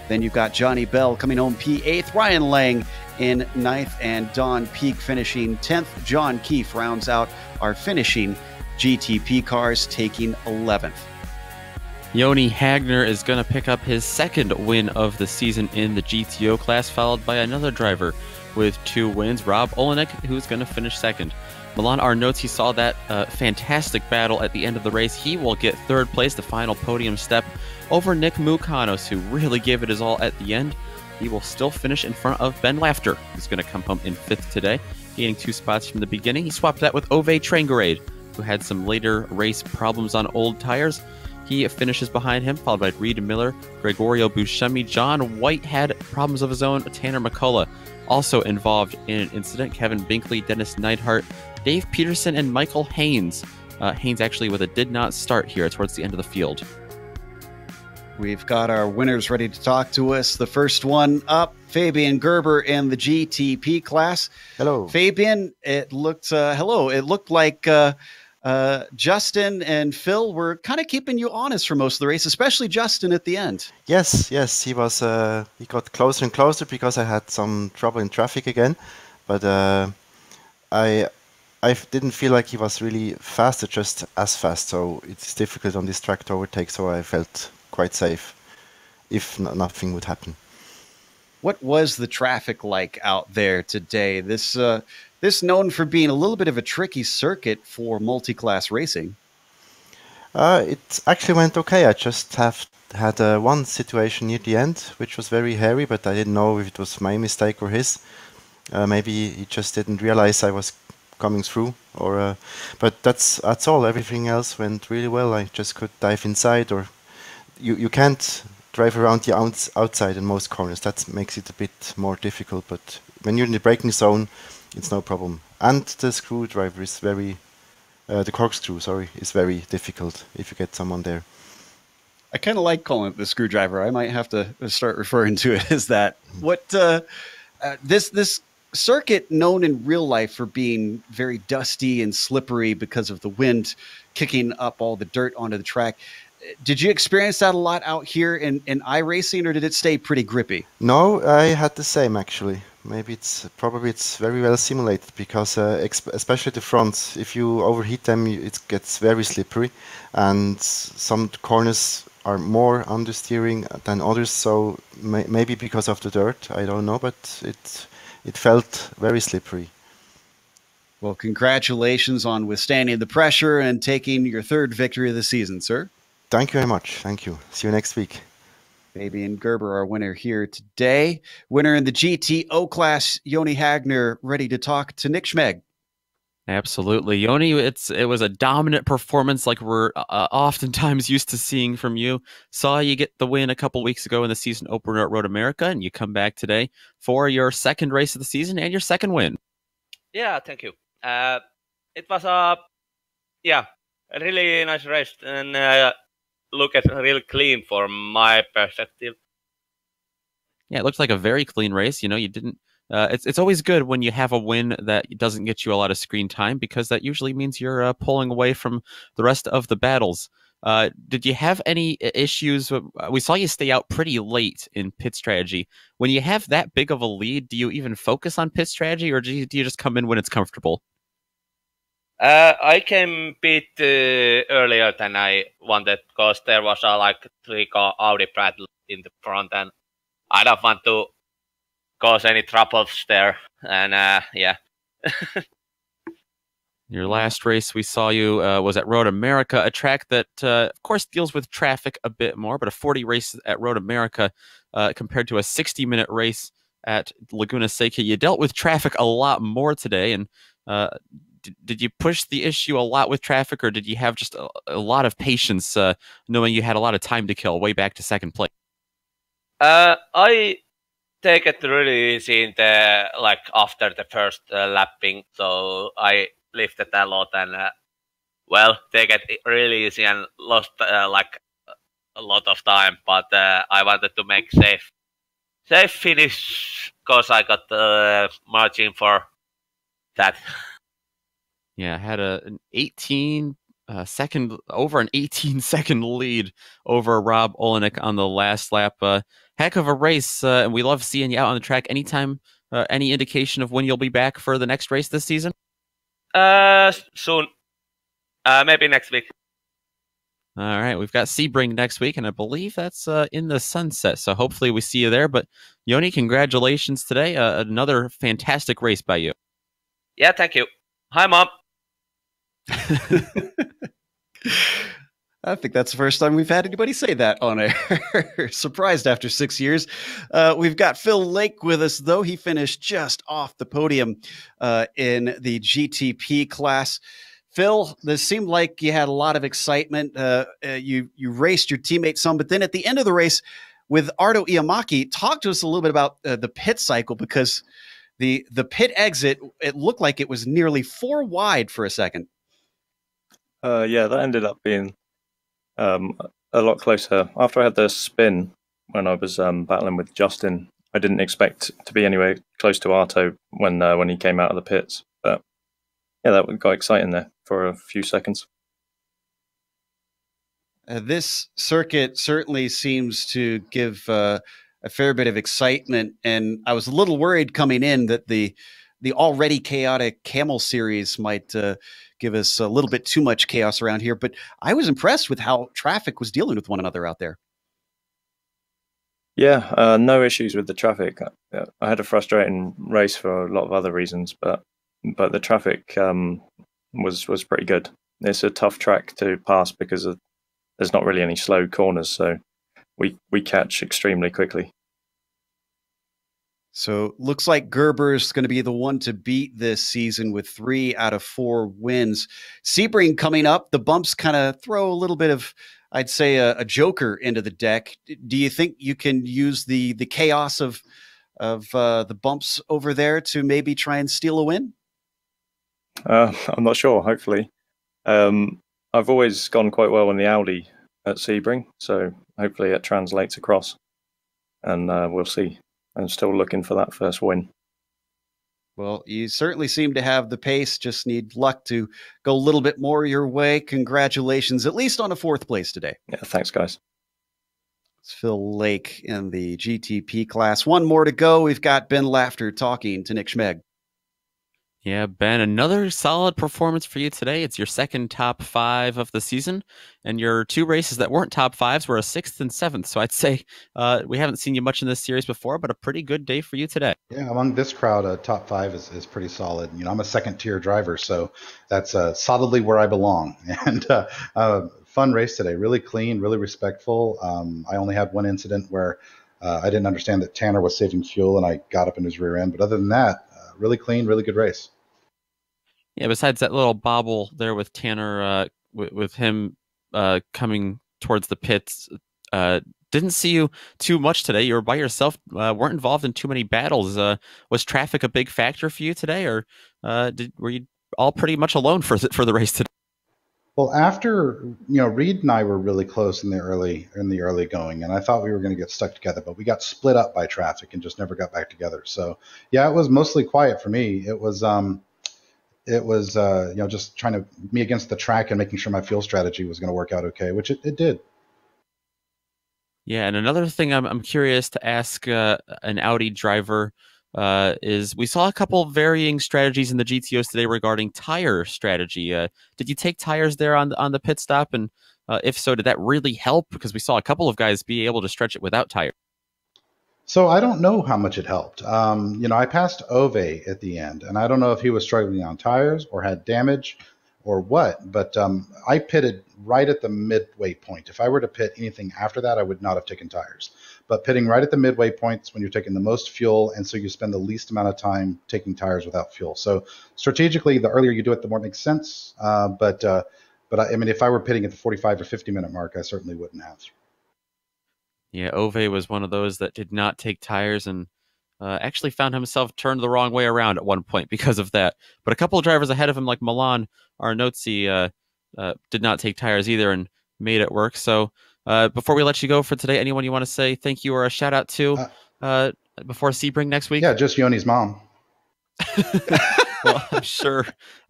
Then you've got Johnny Bell coming home P8th, Ryan Lang in 9th, and Don Peak finishing 10th. John Keefe rounds out our finishing GTP cars, taking 11th. Joni Hagner is going to pick up his 2nd win of the season in the GTO class, followed by another driver with 2 wins, Rob Olenek, who's going to finish 2nd. Milan Arnauti saw that fantastic battle at the end of the race. He will get 3rd place, the final podium step, over Nick Mukanos, who really gave it his all at the end. He will still finish in front of Ben Lafter, who's going to come home in 5th today, gaining 2 spots from the beginning. He swapped that with Ove Trangarade, who had some later race problems on old tires. He finishes behind him, followed by Reed Miller, Gregorio Buscemi. John White had problems of his own. Tanner McCullough also involved in an incident. Kevin Binkley, Dennis Neidhart, Dave Peterson, and Michael Haynes. Haynes actually with a did not start here towards the end of the field. We've got our winners ready to talk to us. The first one up, Fabian Gerber in the GTP class. Hello. Fabian, it looked, hello. It looked like Justin and Phil were kind of keeping you honest for most of the race, especially Justin at the end. Yes, he was. He got closer and closer because I had some trouble in traffic again, but I didn't feel like he was really fast, just as fast. So it's difficult on this track to overtake. So I felt quite safe if nothing would happen. What was the traffic like out there today? This known for being a little bit of a tricky circuit for multi-class racing. It actually went okay. I just had one situation near the end, which was very hairy, but I didn't know if it was my mistake or his. Maybe he just didn't realize I was coming through, or but that's all. Everything else went really well. I just could dive inside, or you can't drive around the outside in most corners. That makes it a bit more difficult, but when you're in the braking zone, it's no problem. And the screwdriver is the corkscrew, is very difficult if you get someone there. I kind of like calling it the screwdriver. I might have to start referring to it as that. What this circuit, known in real life for being very dusty and slippery because of the wind kicking up all the dirt onto the track. Did you experience that a lot out here in iRacing, or did it stay pretty grippy? No, I had the same actually. Maybe it's very well simulated because especially the fronts, if you overheat them, it gets very slippery, and some corners are more understeering than others. So maybe because of the dirt, I don't know, but it felt very slippery. Well, congratulations on withstanding the pressure and taking your 3rd victory of the season, sir. Thank you very much. Thank you. See you next week. Fabian Gerber, our winner here today. Winner in the GTO class, Joni Hagner, ready to talk to Nick Schmeg. Absolutely. Joni, it was a dominant performance like we're oftentimes used to seeing from you. Saw you get the win a couple weeks ago in the season opener at Road America, and you come back today for your 2nd race of the season and your 2nd win. Yeah, thank you. It was a really nice race, and look at real clean from my perspective. Yeah, it looks like a very clean race. You know, you didn't. It's always good when you have a win that doesn't get you a lot of screen time, because that usually means you're pulling away from the rest of the battles. Did you have any issues? We saw you stay out pretty late in pit strategy. When you have that big of a lead, do you even focus on pit strategy, or do you just come in when it's comfortable? I came a bit earlier than I wanted because there was a 3-car Audi battle in the front, and I don't want to cause any troubles there. And yeah. Your last race we saw you was at Road America, a track that, of course, deals with traffic a bit more, but a 40 race at Road America compared to a 60-minute race at Laguna Seca. You dealt with traffic a lot more today, and did you push the issue a lot with traffic, or did you have just a lot of patience, knowing you had a lot of time to kill way back to second place? I take it really easy in the after the first lapping, so I lifted a lot and take it really easy and lost a lot of time, but I wanted to make safe finish because I got margin for that. Yeah, had an 18 second over an 18-second lead over Rob Olenek on the last lap. Heck of a race, and we love seeing you out on the track. Anytime, any indication of when you'll be back for the next race this season? Soon, maybe next week. All right, we've got Sebring next week, and I believe that's in the sunset. So hopefully we see you there. But Yoni, congratulations today! Another fantastic race by you. Yeah, thank you. Hi, Mom. I think that's the first time we've had anybody say that on air. Surprised after 6 years. We've got Phil Lake with us, though. He finished just off the podium in the GTP class. Phil, this seemed like you had a lot of excitement. You raced your teammate some, but then at the end of the race with Ardo Iamaki, talk to us a little bit about the pit cycle, because the pit exit, it looked like it was nearly 4 wide for a second. Yeah, that ended up being a lot closer. After I had the spin when I was battling with Justin, I didn't expect to be anywhere close to Arto when he came out of the pits. But yeah, that got exciting there for a few seconds. This circuit certainly seems to give a fair bit of excitement, and I was a little worried coming in that the already chaotic Kamel series might give us a little bit too much chaos around here, but I was impressed with how traffic was dealing with one another out there. Yeah, no issues with the traffic. I had a frustrating race for a lot of other reasons, but the traffic was pretty good. It's a tough track to pass because there's not really any slow corners, so we catch extremely quickly. So looks like Gerber's going to be the one to beat this season with 3 out of 4 wins. Sebring coming up, the bumps kind of throw a little bit of, I'd say, a joker into the deck. Do you think you can use the chaos of the bumps over there to maybe try and steal a win? I'm not sure, hopefully. I've always gone quite well in the Audi at Sebring, so hopefully it translates across, and we'll see. I'm still looking for that first win. Well, you certainly seem to have the pace, just need luck to go a little bit more your way. Congratulations, at least on a 4th place today. Yeah, thanks, guys. It's Phil Lake in the GTP class. One more to go. We've got Ben Laughter talking to Nick Schmeg. Yeah, Ben, another solid performance for you today. It's your second top 5 of the season, and your 2 races that weren't top 5s were a 6th and 7th. So I'd say we haven't seen you much in this series before, but a pretty good day for you today. Yeah, among this crowd, a top 5 is pretty solid. You know, I'm a second-tier driver, so that's solidly where I belong. And fun race today, really clean, really respectful. I only had one incident where I didn't understand that Tanner was saving fuel, and I got up in his rear end. But other than that, really clean, really good race. Yeah, besides that little bobble there with Tanner, with him coming towards the pits, didn't see you too much today. You were by yourself, weren't involved in too many battles. Was traffic a big factor for you today, or were you all pretty much alone for the race today? Well, after, Reed and I were really close in the early going, and I thought we were going to get stuck together, but we got split up by traffic and just never got back together. So yeah, it was mostly quiet for me. It was just trying to me against the track and making sure my fuel strategy was going to work out okay, which it did. Yeah, and another thing I'm curious to ask an Audi driver is we saw a couple varying strategies in the GTOs today regarding tire strategy. Did you take tires there on the pit stop? And if so, did that really help? Because we saw a couple of guys be able to stretch it without tires. So I don't know how much it helped. I passed Ove at the end, and I don't know if he was struggling on tires or had damage or what, but I pitted right at the midway point. If I were to pit anything after that, I would not have taken tires. but pitting right at the midway points when you're taking the most fuel, and so you spend the least amount of time taking tires without fuel. So strategically, the earlier you do it, the more it makes sense. But I mean, if I were pitting at the 45 or 50-minute mark, I certainly wouldn't have. Yeah, Ove was one of those that did not take tires and actually found himself turned the wrong way around at one point because of that. But a couple of drivers ahead of him, like Milan Arnozzi, did not take tires either and made it work. So before we let you go for today, anyone you want to say thank you or a shout out to before Sebring next week? Yeah, just Yoni's mom. Well,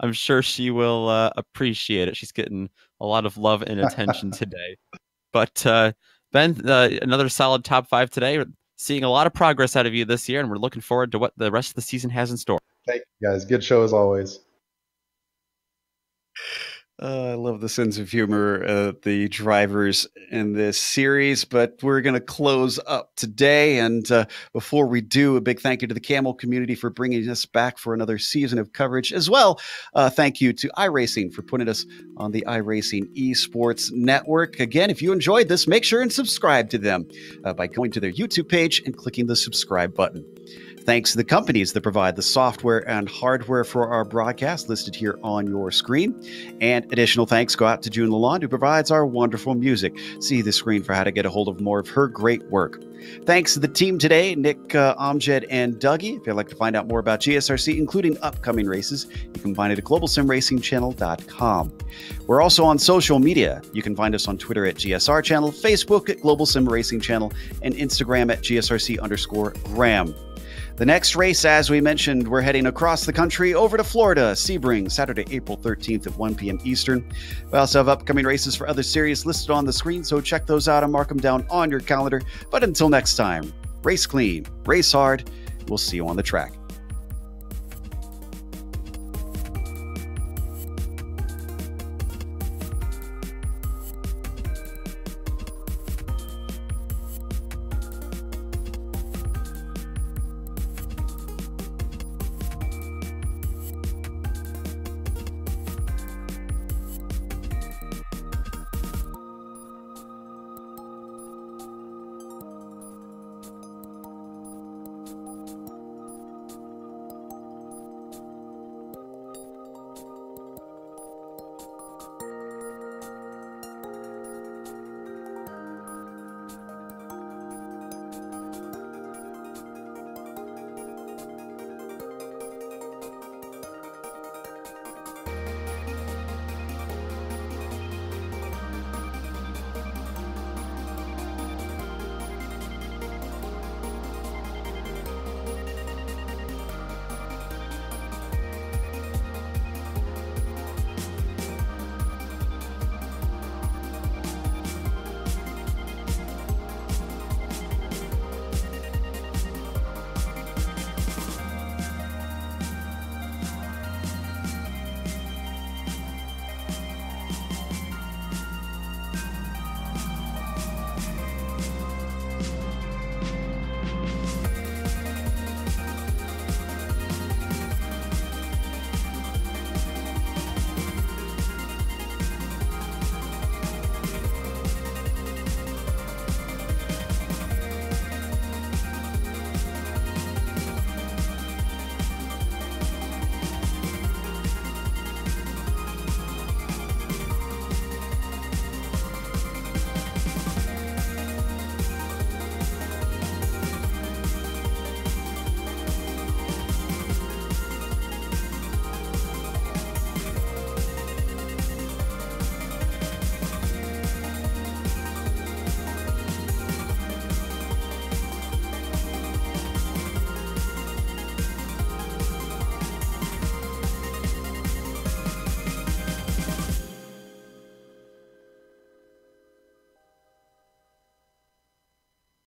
I'm sure she will appreciate it. She's getting a lot of love and attention today. But Ben, another solid top 5 today. We're seeing a lot of progress out of you this year, and we're looking forward to what the rest of the season has in store. Thank you, guys. Good show as always. I love the sense of humor of the drivers in this series, but we're going to close up today. And before we do, a big thank you to the Kamel community for bringing us back for another season of coverage as well. Thank you to iRacing for putting us on the iRacing Esports Network. Again, if you enjoyed this, make sure and subscribe to them by going to their YouTube page and clicking the subscribe button. Thanks to the companies that provide the software and hardware for our broadcast listed here on your screen. And additional thanks go out to June Lalonde, who provides our wonderful music. See the screen for how to get a hold of more of her great work. Thanks to the team today, Nick, Amjad, and Dougie. If you'd like to find out more about GSRC, including upcoming races, you can find it at globalsimracingchannel.com. We're also on social media. You can find us on Twitter at GSR Channel, Facebook at Global Sim Racing Channel, and Instagram at GSRC_Graham. The next race, as we mentioned, we're heading across the country over to Florida, Sebring, Saturday, April 13th at 1 p.m. Eastern. We also have upcoming races for other series listed on the screen, so check those out and mark them down on your calendar. But until next time, race clean, race hard. We'll see you on the track.